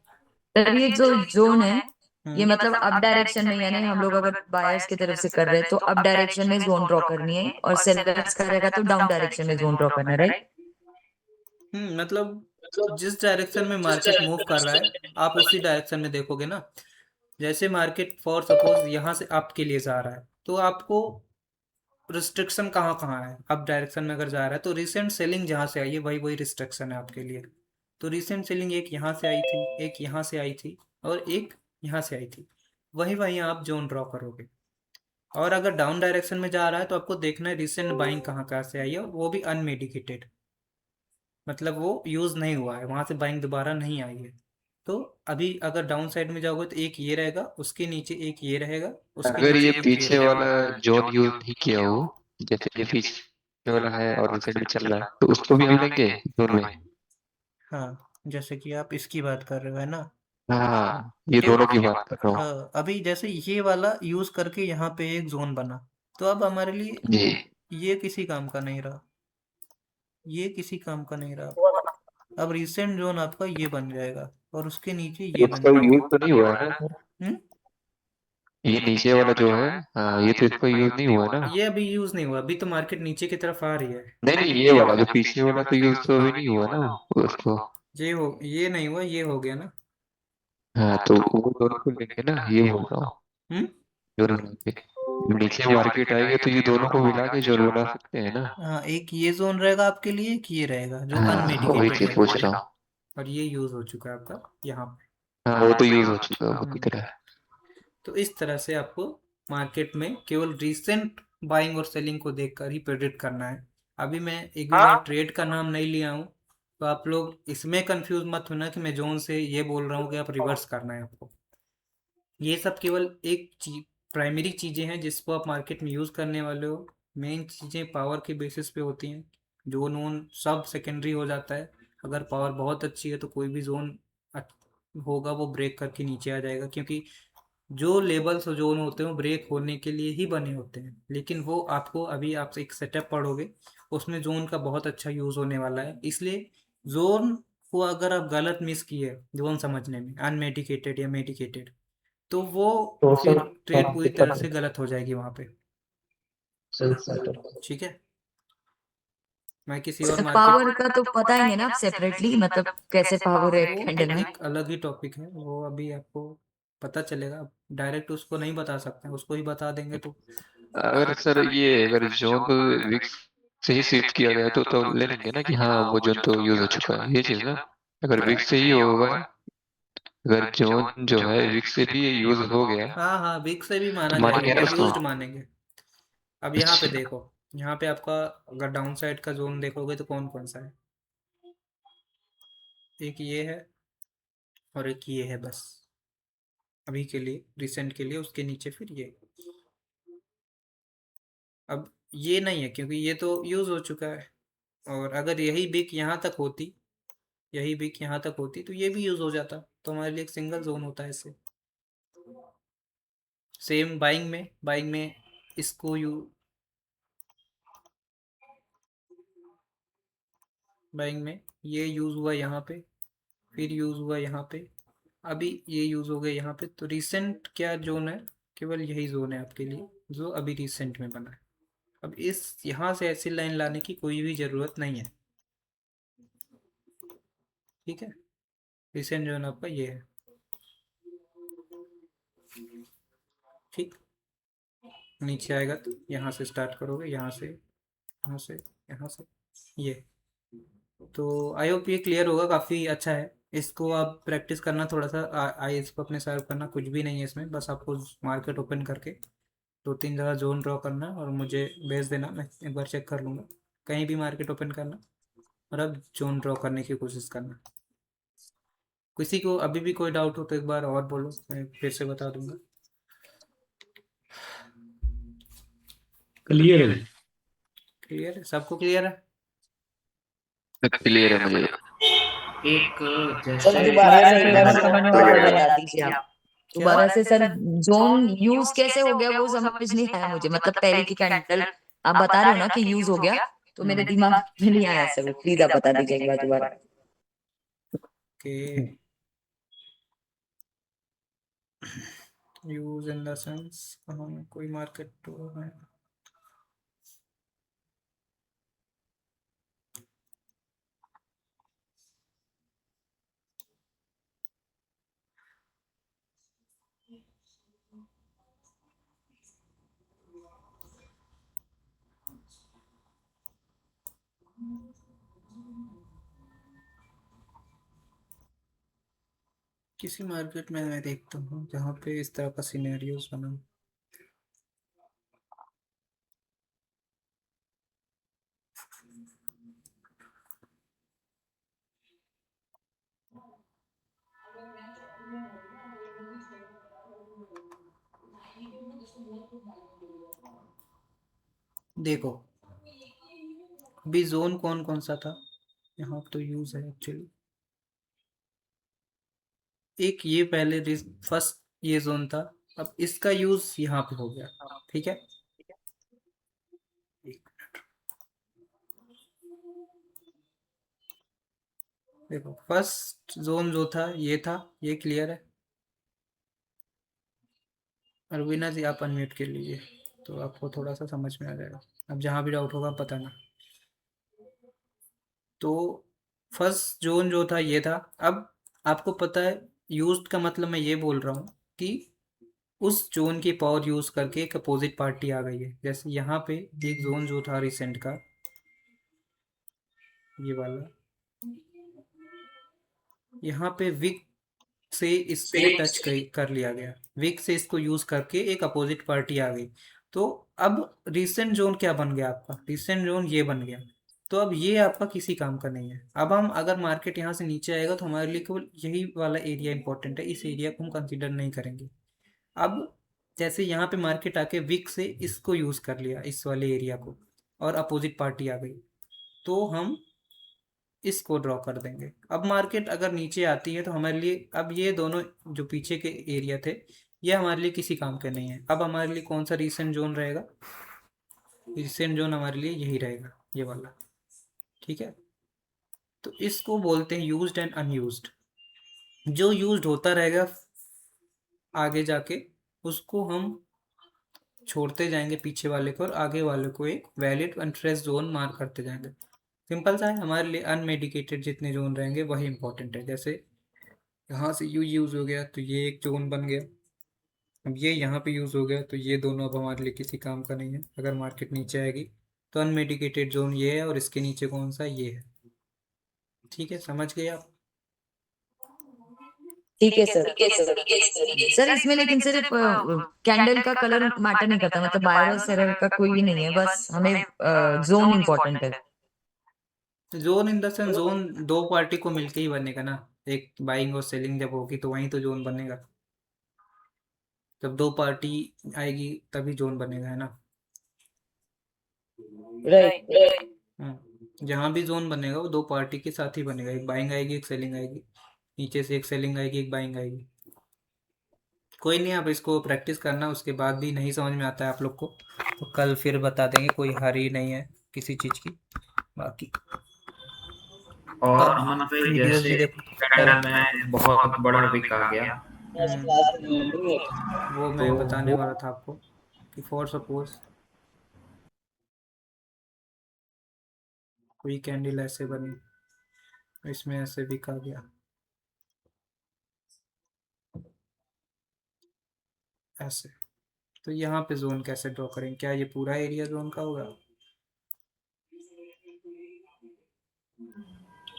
सर ये जो जोन है ये मतलब अप डायरेक्शन में, यानी हम लोग अगर बायर्स की तरफ से कर रहे हैं तो अप डायरेक्शन में जोन ड्रॉ करनी है, और सेलर्स का रहेगा तो डाउन डायरेक्शन में जोन ड्रॉ करना है, राइट? मतलब जिस डायरेक्शन में मार्केट मूव कर रहा है आप उसी डायरेक्शन में देखोगे ना। जैसे मार्केट फॉर सपोज यहाँ से अप के लिए जा रहा है तो आपको रिस्ट्रिक्शन कहाँ कहाँ है, अप डायरेक्शन में अगर जा रहा है तो रिसेंट सेलिंग जहाँ से आई है वही वही रिस्ट्रिक्शन है आपके लिए। तो रिसेंट सेलिंग एक यहाँ से आई थी, एक यहाँ से आई थी, और एक यहाँ से आई थी, वही वही आप जोन ड्रॉ करोगे। और अगर डाउन डायरेक्शन में जा रहा है तो आपको देखना है रिसेंट बाइंग कहाँ कहाँ से आई है, और वो भी अनमेडिकेटेड, मतलब वो यूज़ नहीं हुआ है, वहाँ से बाइंग दोबारा नहीं आई है। तो अभी अगर डाउन साइड में जाओगे तो एक ये रहेगा, उसके नीचे एक ये रहेगा, उसके अगर नीचे ये एक ये पीछे रहेगा। वाला जोन यूज नहीं किया हो, जैसे ये पीछे वाला है और रिसेंट में चल रहा है, तो उसको भी हम लेंगे जोन में। हाँ, जैसे कि आप इसकी बात कर रहे हो, है ना? हाँ, ये क्यों? दोनों की बात कर रहा हूँ। हाँ, अभी जैसे ये वाला यूज़ करके यहाँ पे एक जोन बना, तो अब हमारे लिए जी, ये किसी काम का नहीं रहा, ये किसी काम का नहीं रहा। अब रिसेंट जोन आपका ये बन जाएगा, और उसके नीचे ये बन इसका यूज जाएगा। तो नहीं हुआ है ना? हम्म? ये नीचे वाला जो है, हाँ, ये तो इसका यूज नहीं हुआ है ना? ये अभी यूज़ नहीं हुआ, अभी तो मार्केट नीचे की तरफ आ रही है। नहीं नहीं, ये वाला जो पीछे वाला तो यूज तो अभी नहीं हुआ ना उसको। ये नहीं हुआ, ये हो गया ना। हाँ, तो वो दोनों को लेंगे ना, ये बोल रहा हूँ। हम्म? दोनों लेंगे, नीचे मार्केट आएगी तो ये दोनों को मिला के जोन बना सकते हैं ना। हाँ, एक ये जोन रहेगा आपके लिए, एक ये रहेगा जो हाँ, वही अनमेडिकेटेड चीज रहेगा, पूछ रहा हूँ। और ये यूज़ हो चुका है आपका यहाँ पे। हाँ, वो तो यूज हो चुका है, वो की हम्म। तरह। तो इस तरह से आपको मार्केट में केवल रिसेंट बाइंग और सेलिंग को देखकर ही प्रेडिक्ट करना है। अभी मैं एक भी बार ट्रेड का नाम नहीं लिया हूँ, तो आप लोग इसमें कंफ्यूज मत होना कि मैं जोन से ये बोल रहा हूँ कि आप रिवर्स करना है आपको। ये सब केवल एक प्राइमरी चीज़ें हैं जिसको आप मार्केट में यूज़ करने वाले हो। मेन चीज़ें पावर के बेसिस पे होती हैं, जोन वोन सब सेकेंडरी हो जाता है। अगर पावर बहुत अच्छी है तो कोई भी जोन होगा वो ब्रेक करके नीचे आ जाएगा, क्योंकि जो लेबल्स और जोन होते हैं वो ब्रेक होने के लिए ही बने होते हैं। लेकिन वो आपको अभी आप एक सेटअप पढ़ोगे उसमें जोन का बहुत अच्छा यूज़ होने वाला है। इसलिए जोन को अगर आप गलत मिस किए जोन समझने में, अनमेडिकेटेड या मेडिकेटेड, तो वो तो फिर सर ट्रेड हाँ पूरी दिक्कत तरह है, से गलत हो जाएगी वहाँ पे। सही सर। ठीक है, मैं किसी और सर मार्केट, पावर का तो बताएंगे ना आप सेपरेटली, मतलब कैसे पावर है वो कैंडल में? एक अलग ही टॉपिक है, वो अभी आपको पता चलेगा। डायरेक्ट उसको नहीं बता सकते हैं, उसको ही बता देंगे तो। अगर सर ये अगर जोन को विक्स से ही शिफ्ट किया गया तो ले लेंगे ना कि हाँ वो जोन तो यूज हो चुका है, ये चीज ना। अगर विक्स से ही होगा, अगर जोन जो है विक्स से भी यूज हो गया हाँ हाँ, वीक से भी माना तो मानेंगे जाएगा, ना उसको। यूज्ड मानेंगे। अब यहाँ पे अच्छा, देखो, यहाँ पे आपका अगर डाउन साइड का जोन देखोगे तो कौन कौन सा है, एक ये है और एक ये है, बस अभी के लिए रिसेंट के लिए। उसके नीचे फिर ये, अब ये नहीं है क्योंकि ये तो यूज़ हो चुका है। और अगर यही बिक यहाँ तक होती, यही बिक यहाँ तक होती तो ये भी यूज़ हो जाता, तो हमारे लिए एक सिंगल जोन होता है इससे। सेम बाइंग में इसको बाइंग में ये यूज़ हुआ यहाँ पे, फिर यूज़ हुआ यहाँ पे, अभी ये यूज़ हो गया यहाँ पे। तो रिसेंट क्या जोन है, केवल यही जोन है आपके लिए जो अभी रिसेंट में बना है। अब इस यहाँ से ऐसी लाइन लाने की कोई भी ज़रूरत नहीं है, ठीक है। रिसेंट जोन आपका ये है, ठीक। नीचे आएगा तो यहाँ से स्टार्ट करोगे, यहाँ से, यहाँ से, यहाँ से, ये। तो आई होप ये क्लियर होगा, काफ़ी अच्छा है। इसको आप प्रैक्टिस करना थोड़ा सा, आई इसको अपने सर्व करना, कुछ भी नहीं है इसमें, बस आपको मार्केट ओपन करके 2-3 जगह जोन ड्रॉ करना और मुझे भेज देना, मैं एक बार चेक कर लूँगा। कहीं भी मार्केट ओपन करना और अब जोन ड्रॉ करने की कोशिश करना। किसी को अभी भी कोई डाउट हो तो एक बार और बोलो, मैं फिर से बता दूंगा। क्लियर है। क्लियर है, सबको क्लियर है? क्लियर है मुझे। एक सर जैसे दोबारा से एक बार समझ समझ में में आ और गया। बता दीजिए आप। दोबारा से सर, जोन यूज कैसे हो गया वो समझ नहीं आया मुझे, मतलब पहले की कैंडल आप बता रहे हो ना कि यूज हो गया, तो मेरे दिमाग में नहीं आया सर, प्लीज आप बता दीजिए एक बार दोबारा। Okay, use in the sense कोई मार्केट तो है। किसी मार्केट में मैं देखता हूँ जहाँ पे इस तरह का सिनेरियोस बना हो। देखो अभी जोन कौन कौन सा था, यहाँ तो यूज है एक्चुअली। एक ये पहले फर्स्ट ये जोन था, अब इसका यूज यहाँ पे हो गया, ठीक है। एक मिनट, देखो फर्स्ट जोन जो था, ये क्लियर है। अरविना जी आप अनम्यूट कर लीजिए तो आपको थोड़ा सा समझ में आ जाएगा। अब जहाँ भी डाउट होगा बताना। तो फर्स्ट जोन जो था ये था। अब आपको पता है यूज्ड का मतलब मैं ये बोल रहा हूँ कि उस जोन की पावर यूज करके एक अपोजिट पार्टी आ गई है। जैसे यहाँ पे एक जोन जो था रिसेंट का, ये वाला, यहाँ पे विक से इसको टच कर लिया गया, विक से इसको यूज करके एक अपोजिट पार्टी आ गई। तो अब रिसेंट जोन क्या बन गया आपका, रिसेंट जोन ये बन गया। तो अब ये आपका किसी काम का नहीं है। अब हम अगर मार्केट यहाँ से नीचे आएगा तो हमारे लिए केवल यही वाला एरिया इंपॉर्टेंट है, इस एरिया को हम कंसीडर नहीं करेंगे। अब जैसे यहाँ पे मार्केट आके विक से इसको यूज कर लिया, इस वाले एरिया को, और अपोजिट पार्टी आ गई, तो हम इसको ड्रॉ कर देंगे। अब मार्केट अगर नीचे आती है तो हमारे लिए अब ये दोनों जो पीछे के एरिया थे ये हमारे लिए किसी काम के नहीं है। अब हमारे लिए कौन सा रीसेंट जोन रहेगा, रीसेंट जोन हमारे लिए यही रहेगा, ये वाला, ठीक है। तो इसको बोलते हैं यूज्ड एंड अनयूज्ड। जो यूज्ड होता रहेगा आगे जाके उसको हम छोड़ते जाएंगे पीछे वाले को, और आगे वाले को एक वैलिड इंटरेस्ट जोन मार्क करते जाएंगे। सिंपल सा है, हमारे लिए अनमेडिकेटेड जितने जोन रहेंगे वही इंपॉर्टेंट है। जैसे यहाँ से यू यूज हो गया तो ये एक जोन बन गया, अब ये यहाँ पे यूज हो गया तो ये दोनों अब हमारे लिए किसी काम का नहीं है। अगर मार्केट नीचे आएगी तो अनमेडिकेटेड जोन ये है और इसके नीचे कौन सा, ये है। ठीक है, समझ गए आप? ठीक है सर। सर इसमें लेकिन सिर्फ कैंडल का कलर मैटर नहीं करता, मतलब बायर और सेलर का कोई भी नहीं है, बस हमें जोन इम्पोर्टेंट है। Zone in the sense zone दो पार्टी को मिलके ही बनेगा ना, एक बाइंग और सेलिंग जब होगी तो वहीं तो जोन बनेगा। जब दो पार्टी आएगी तभी जोन बनेगा, है ना। राइट। जहाँ भी जोन बनेगा वो दो पार्टी के साथ ही बनेगा, एक बाइंग आएगी एक सेलिंग आएगी, नीचे से एक सेलिंग आएगी एक बाइंग आएगी। कोई नहीं, आप इसको प्रैक्टिस करना, उसके बाद भी नहीं समझ में आता है आप लोग को तो कल फिर बता देंगे, कोई हरी नहीं है किसी चीज़ की। बाकी और अमन भाई वीडियोस भी जैसे देखो कैंडल में बहुत बड़ा विक आ गया, वो तो मैं बताने वो वाला था आपको कि फॉर सपोज कोई कैंडल ऐसे बनी, इसमें ऐसे विक आ गया ऐसे, तो यहाँ पे जोन कैसे ड्रॉ करेंगे? क्या ये पूरा एरिया जोन का होगा?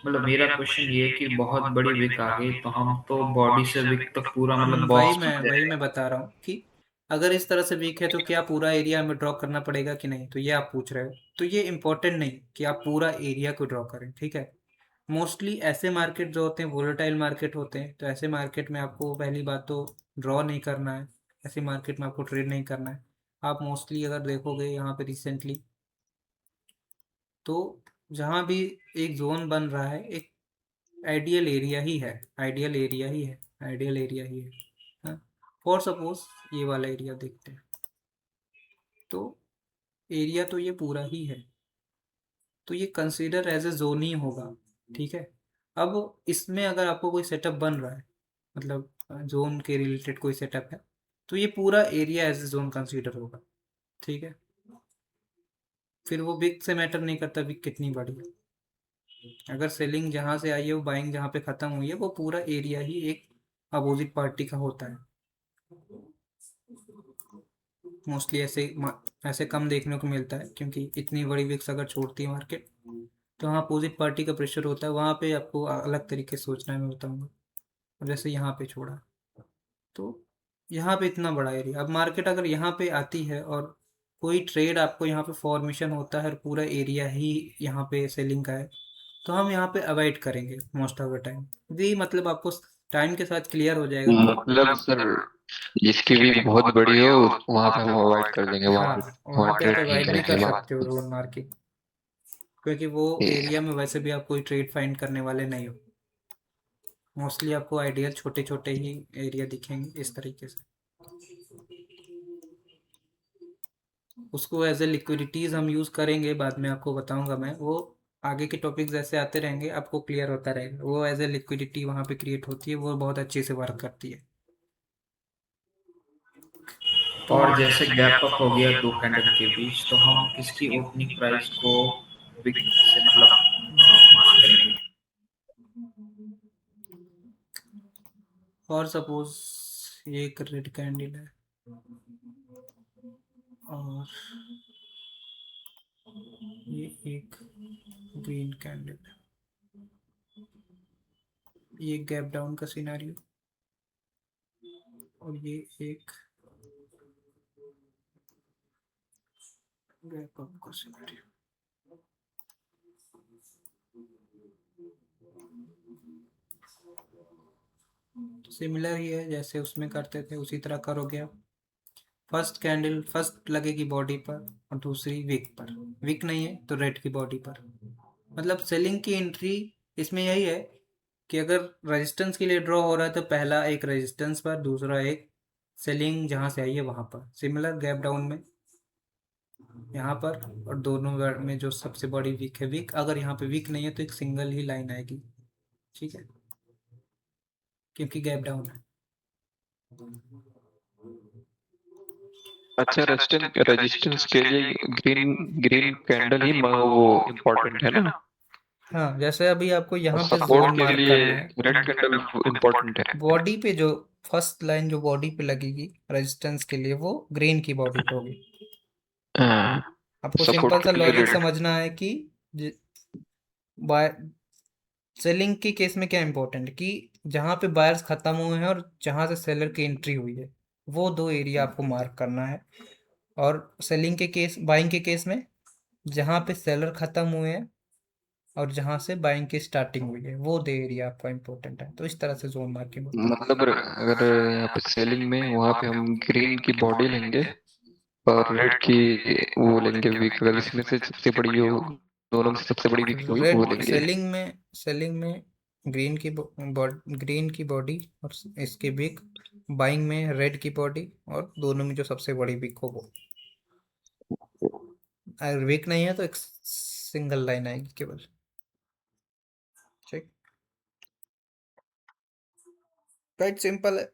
मतलब मेरा क्वेश्चन ये है कि बहुत बड़ी विक आ गई तो हम तो बॉडी से विक तक पूरा मतलब बॉक्स वही मैं बता रहा हूँ कि अगर इस तरह से वीक है तो क्या पूरा एरिया में ड्रॉ करना पड़ेगा कि नहीं, तो ये आप पूछ रहे हो। तो ये इम्पोर्टेंट नहीं कि आप पूरा एरिया को ड्रॉ करें, ठीक है। मोस्टली ऐसे मार्केट जो होते हैं वोलेटाइल मार्केट होते हैं, तो ऐसे मार्केट में आपको पहली बात तो ड्रॉ नहीं करना है, ऐसे मार्केट में आपको ट्रेड नहीं करना है। आप मोस्टली अगर देखोगे यहाँ पे रिसेंटली, तो जहाँ भी एक जोन बन रहा है, एक आइडियल एरिया ही है, आइडियल एरिया ही है, आइडियल एरिया ही है। हाँ, फॉर सपोज ये वाला एरिया देखते हैं, तो एरिया तो ये पूरा ही है, तो ये कंसीडर एज ए जोन ही होगा, ठीक है। अब इसमें अगर आपको कोई सेटअप बन रहा है, मतलब जोन के रिलेटेड कोई सेटअप है, तो ये पूरा area as A zone consider होगा, ठीक है। फिर वो बिग से मैटर नहीं करता बिग कितनी बड़ी है, अगर सेलिंग जहाँ से आई है वो बाइंग जहाँ पे ख़त्म हुई है, वो पूरा एरिया ही एक अपोजिट पार्टी का होता है। मोस्टली ऐसे कम देखने को मिलता है, क्योंकि इतनी बड़ी विक्स अगर छोड़ती है मार्केट, तो वहाँ अपोजिट पार्टी का प्रेशर होता है, वहाँ पे आपको अलग तरीके से सोचना है, मैं बताऊँगा। और जैसे यहाँ पे छोड़ा, तो यहाँ पे इतना बड़ा एरिया, अब मार्केट अगर यहाँ पे आती है और कोई ट्रेड आपको यहाँ पे फॉर्मेशन होता है और पूरा एरिया ही यहाँ पे सेलिंग का है, तो हम यहाँ पे अवॉइड करेंगे मोस्ट ऑफ द टाइम। जी, मतलब आपको टाइम के साथ क्लियर हो जाएगा। मतलब सर जिसकी भी बहुत बड़ी हो वहां पे हम अवॉइड कर देंगे, हाँ, वहां वहाँ पे आप ट्रेड नहीं अवॉइड भी कर करेंगे वहां। सकते हो जोन मार्केट, क्योंकि वो एरिया में वैसे भी आप कोई ट्रेड फाइंड करने वाले नहीं हो। मोस्टली आपको आइडियल छोटे छोटे ही एरिया दिखेंगे इस तरीके से। उसको एज ए लिक्विडिटीज़ हम यूज़ करेंगे, बाद में आपको बताऊंगा मैं, वो आगे के टॉपिक्स जैसे आते रहेंगे आपको क्लियर होता रहेगा। वो एज ए लिक्विडिटी वहाँ पे क्रिएट होती है, वो बहुत अच्छे से वर्क करती है। और जैसे गैप अप हो गया दो कैंडल के बीच, तो हम इसकी ओपनिंग प्राइस को विक से मतलब मार्क करेंगे। और सपोज ये एक रेड कैंडल है और ये एक ग्रीन कैंडल है, ये गैप डाउन का सिनेरियो, और ये एक गैप अप का सिनेरियो। सिमिलर ही है, जैसे उसमें करते थे उसी तरह करोगे आप। फर्स्ट कैंडल फर्स्ट लगेगी बॉडी पर और दूसरी विक पर, विक नहीं है तो रेड की बॉडी पर। मतलब सेलिंग की एंट्री इसमें यही है कि अगर रेजिस्टेंस के लिए ड्रॉ हो रहा है तो पहला एक रेजिस्टेंस पर, दूसरा एक सेलिंग जहाँ से आई है वहाँ पर। सिमिलर गैप डाउन में यहाँ पर, और दोनों में जो सबसे बड़ी विक है, विक अगर यहाँ पे विक नहीं है तो एक सिंगल ही लाइन आएगी, ठीक है, क्योंकि गैप डाउन है। अच्छा, रेजिस्टेंस के लिए ग्रीन ग्रीन कैंडल ही वो इम्पोर्टेंट है ना, हाँ, जैसे अभी आपको यहाँ पे सपोर्ट जोन के मार्क लिए करना है, रेड कैंडल इम्पोर्टेंट है। बॉडी पे जो फर्स्ट लाइन जो बॉडी पे लगेगी रेजिस्टेंस के लिए, वो ग्रीन की बॉडी पे होगी। आपको सिंपल सपोर्ट सा के लिए लॉजिक रेड। समझना है कि बाय सेलिंग के केस में क्या इंपॉर्टेंट है कि जहाँ पे बायर्स खत्म हुए हैं और जहाँ से सेलर की एंट्री हुई है, वो दो एरिया आपको मार्क करना है। और सेलिंग के केस, बाइंग के केस में जहाँ पे सेलर खत्म हुए हैं और जहाँ से बाइंग की स्टार्टिंग हुई है, वो दो एरिया आपका इंपॉर्टेंट है। तो इस तरह से जोन मार्किंग होती है। मतलब अगर यहाँ पे सेलिंग में वहां पे हम ग्रीन की बॉडी लेंगे और रेड की वो लेंगे वीक, अगर इसमें से सबसे बड़ी जो दोनों में से सबसे बड़ी वीक हुई वो रेड लेंगे। सेलिंग में ग्रीन की बॉडी और इसकी बिग, बाइंग में रेड की बॉडी और दोनों में जो सबसे बड़ी बिग हो वो। अगर वीक नहीं है तो एक सिंगल लाइन आएगी केवल, ठीक। राइट, सिंपल है।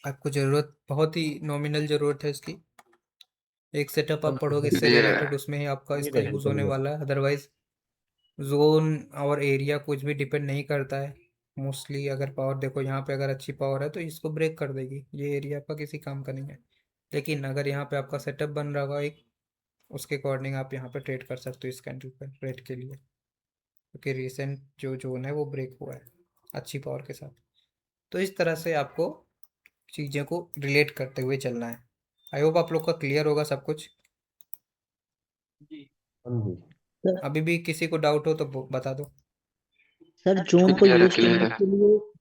आपको जरूरत बहुत ही नॉमिनल जरूरत है इसकी। एक सेटअप आप पढ़ोगे इससे ये रिलेटेड, उसमें ही आपका इसका यूज होने वाला है। अदरवाइज जोन और एरिया कुछ भी डिपेंड नहीं करता है। मोस्टली अगर पावर देखो, यहाँ पे अगर अच्छी पावर है तो इसको ब्रेक कर देगी, ये एरिया आपका किसी काम का नहीं है। लेकिन अगर यहाँ पे आपका सेटअप बन रहा होगा एक, उसके अकॉर्डिंग आप यहाँ पे ट्रेड कर सकते हो इस कैंडल पर रेड के लिए, क्योंकि रिसेंट जो जोन है वो ब्रेक हुआ है अच्छी पावर के साथ। तो इस तरह से आपको चीज़ों को रिलेट करते हुए चलना है। आई होप आप लोग का क्लियर होगा सब कुछ। हाँ जी। अभी भी किसी को डाउट हो तो बता दो। सर जोन को क्लियर है यूज क्लियर करने है। के लिए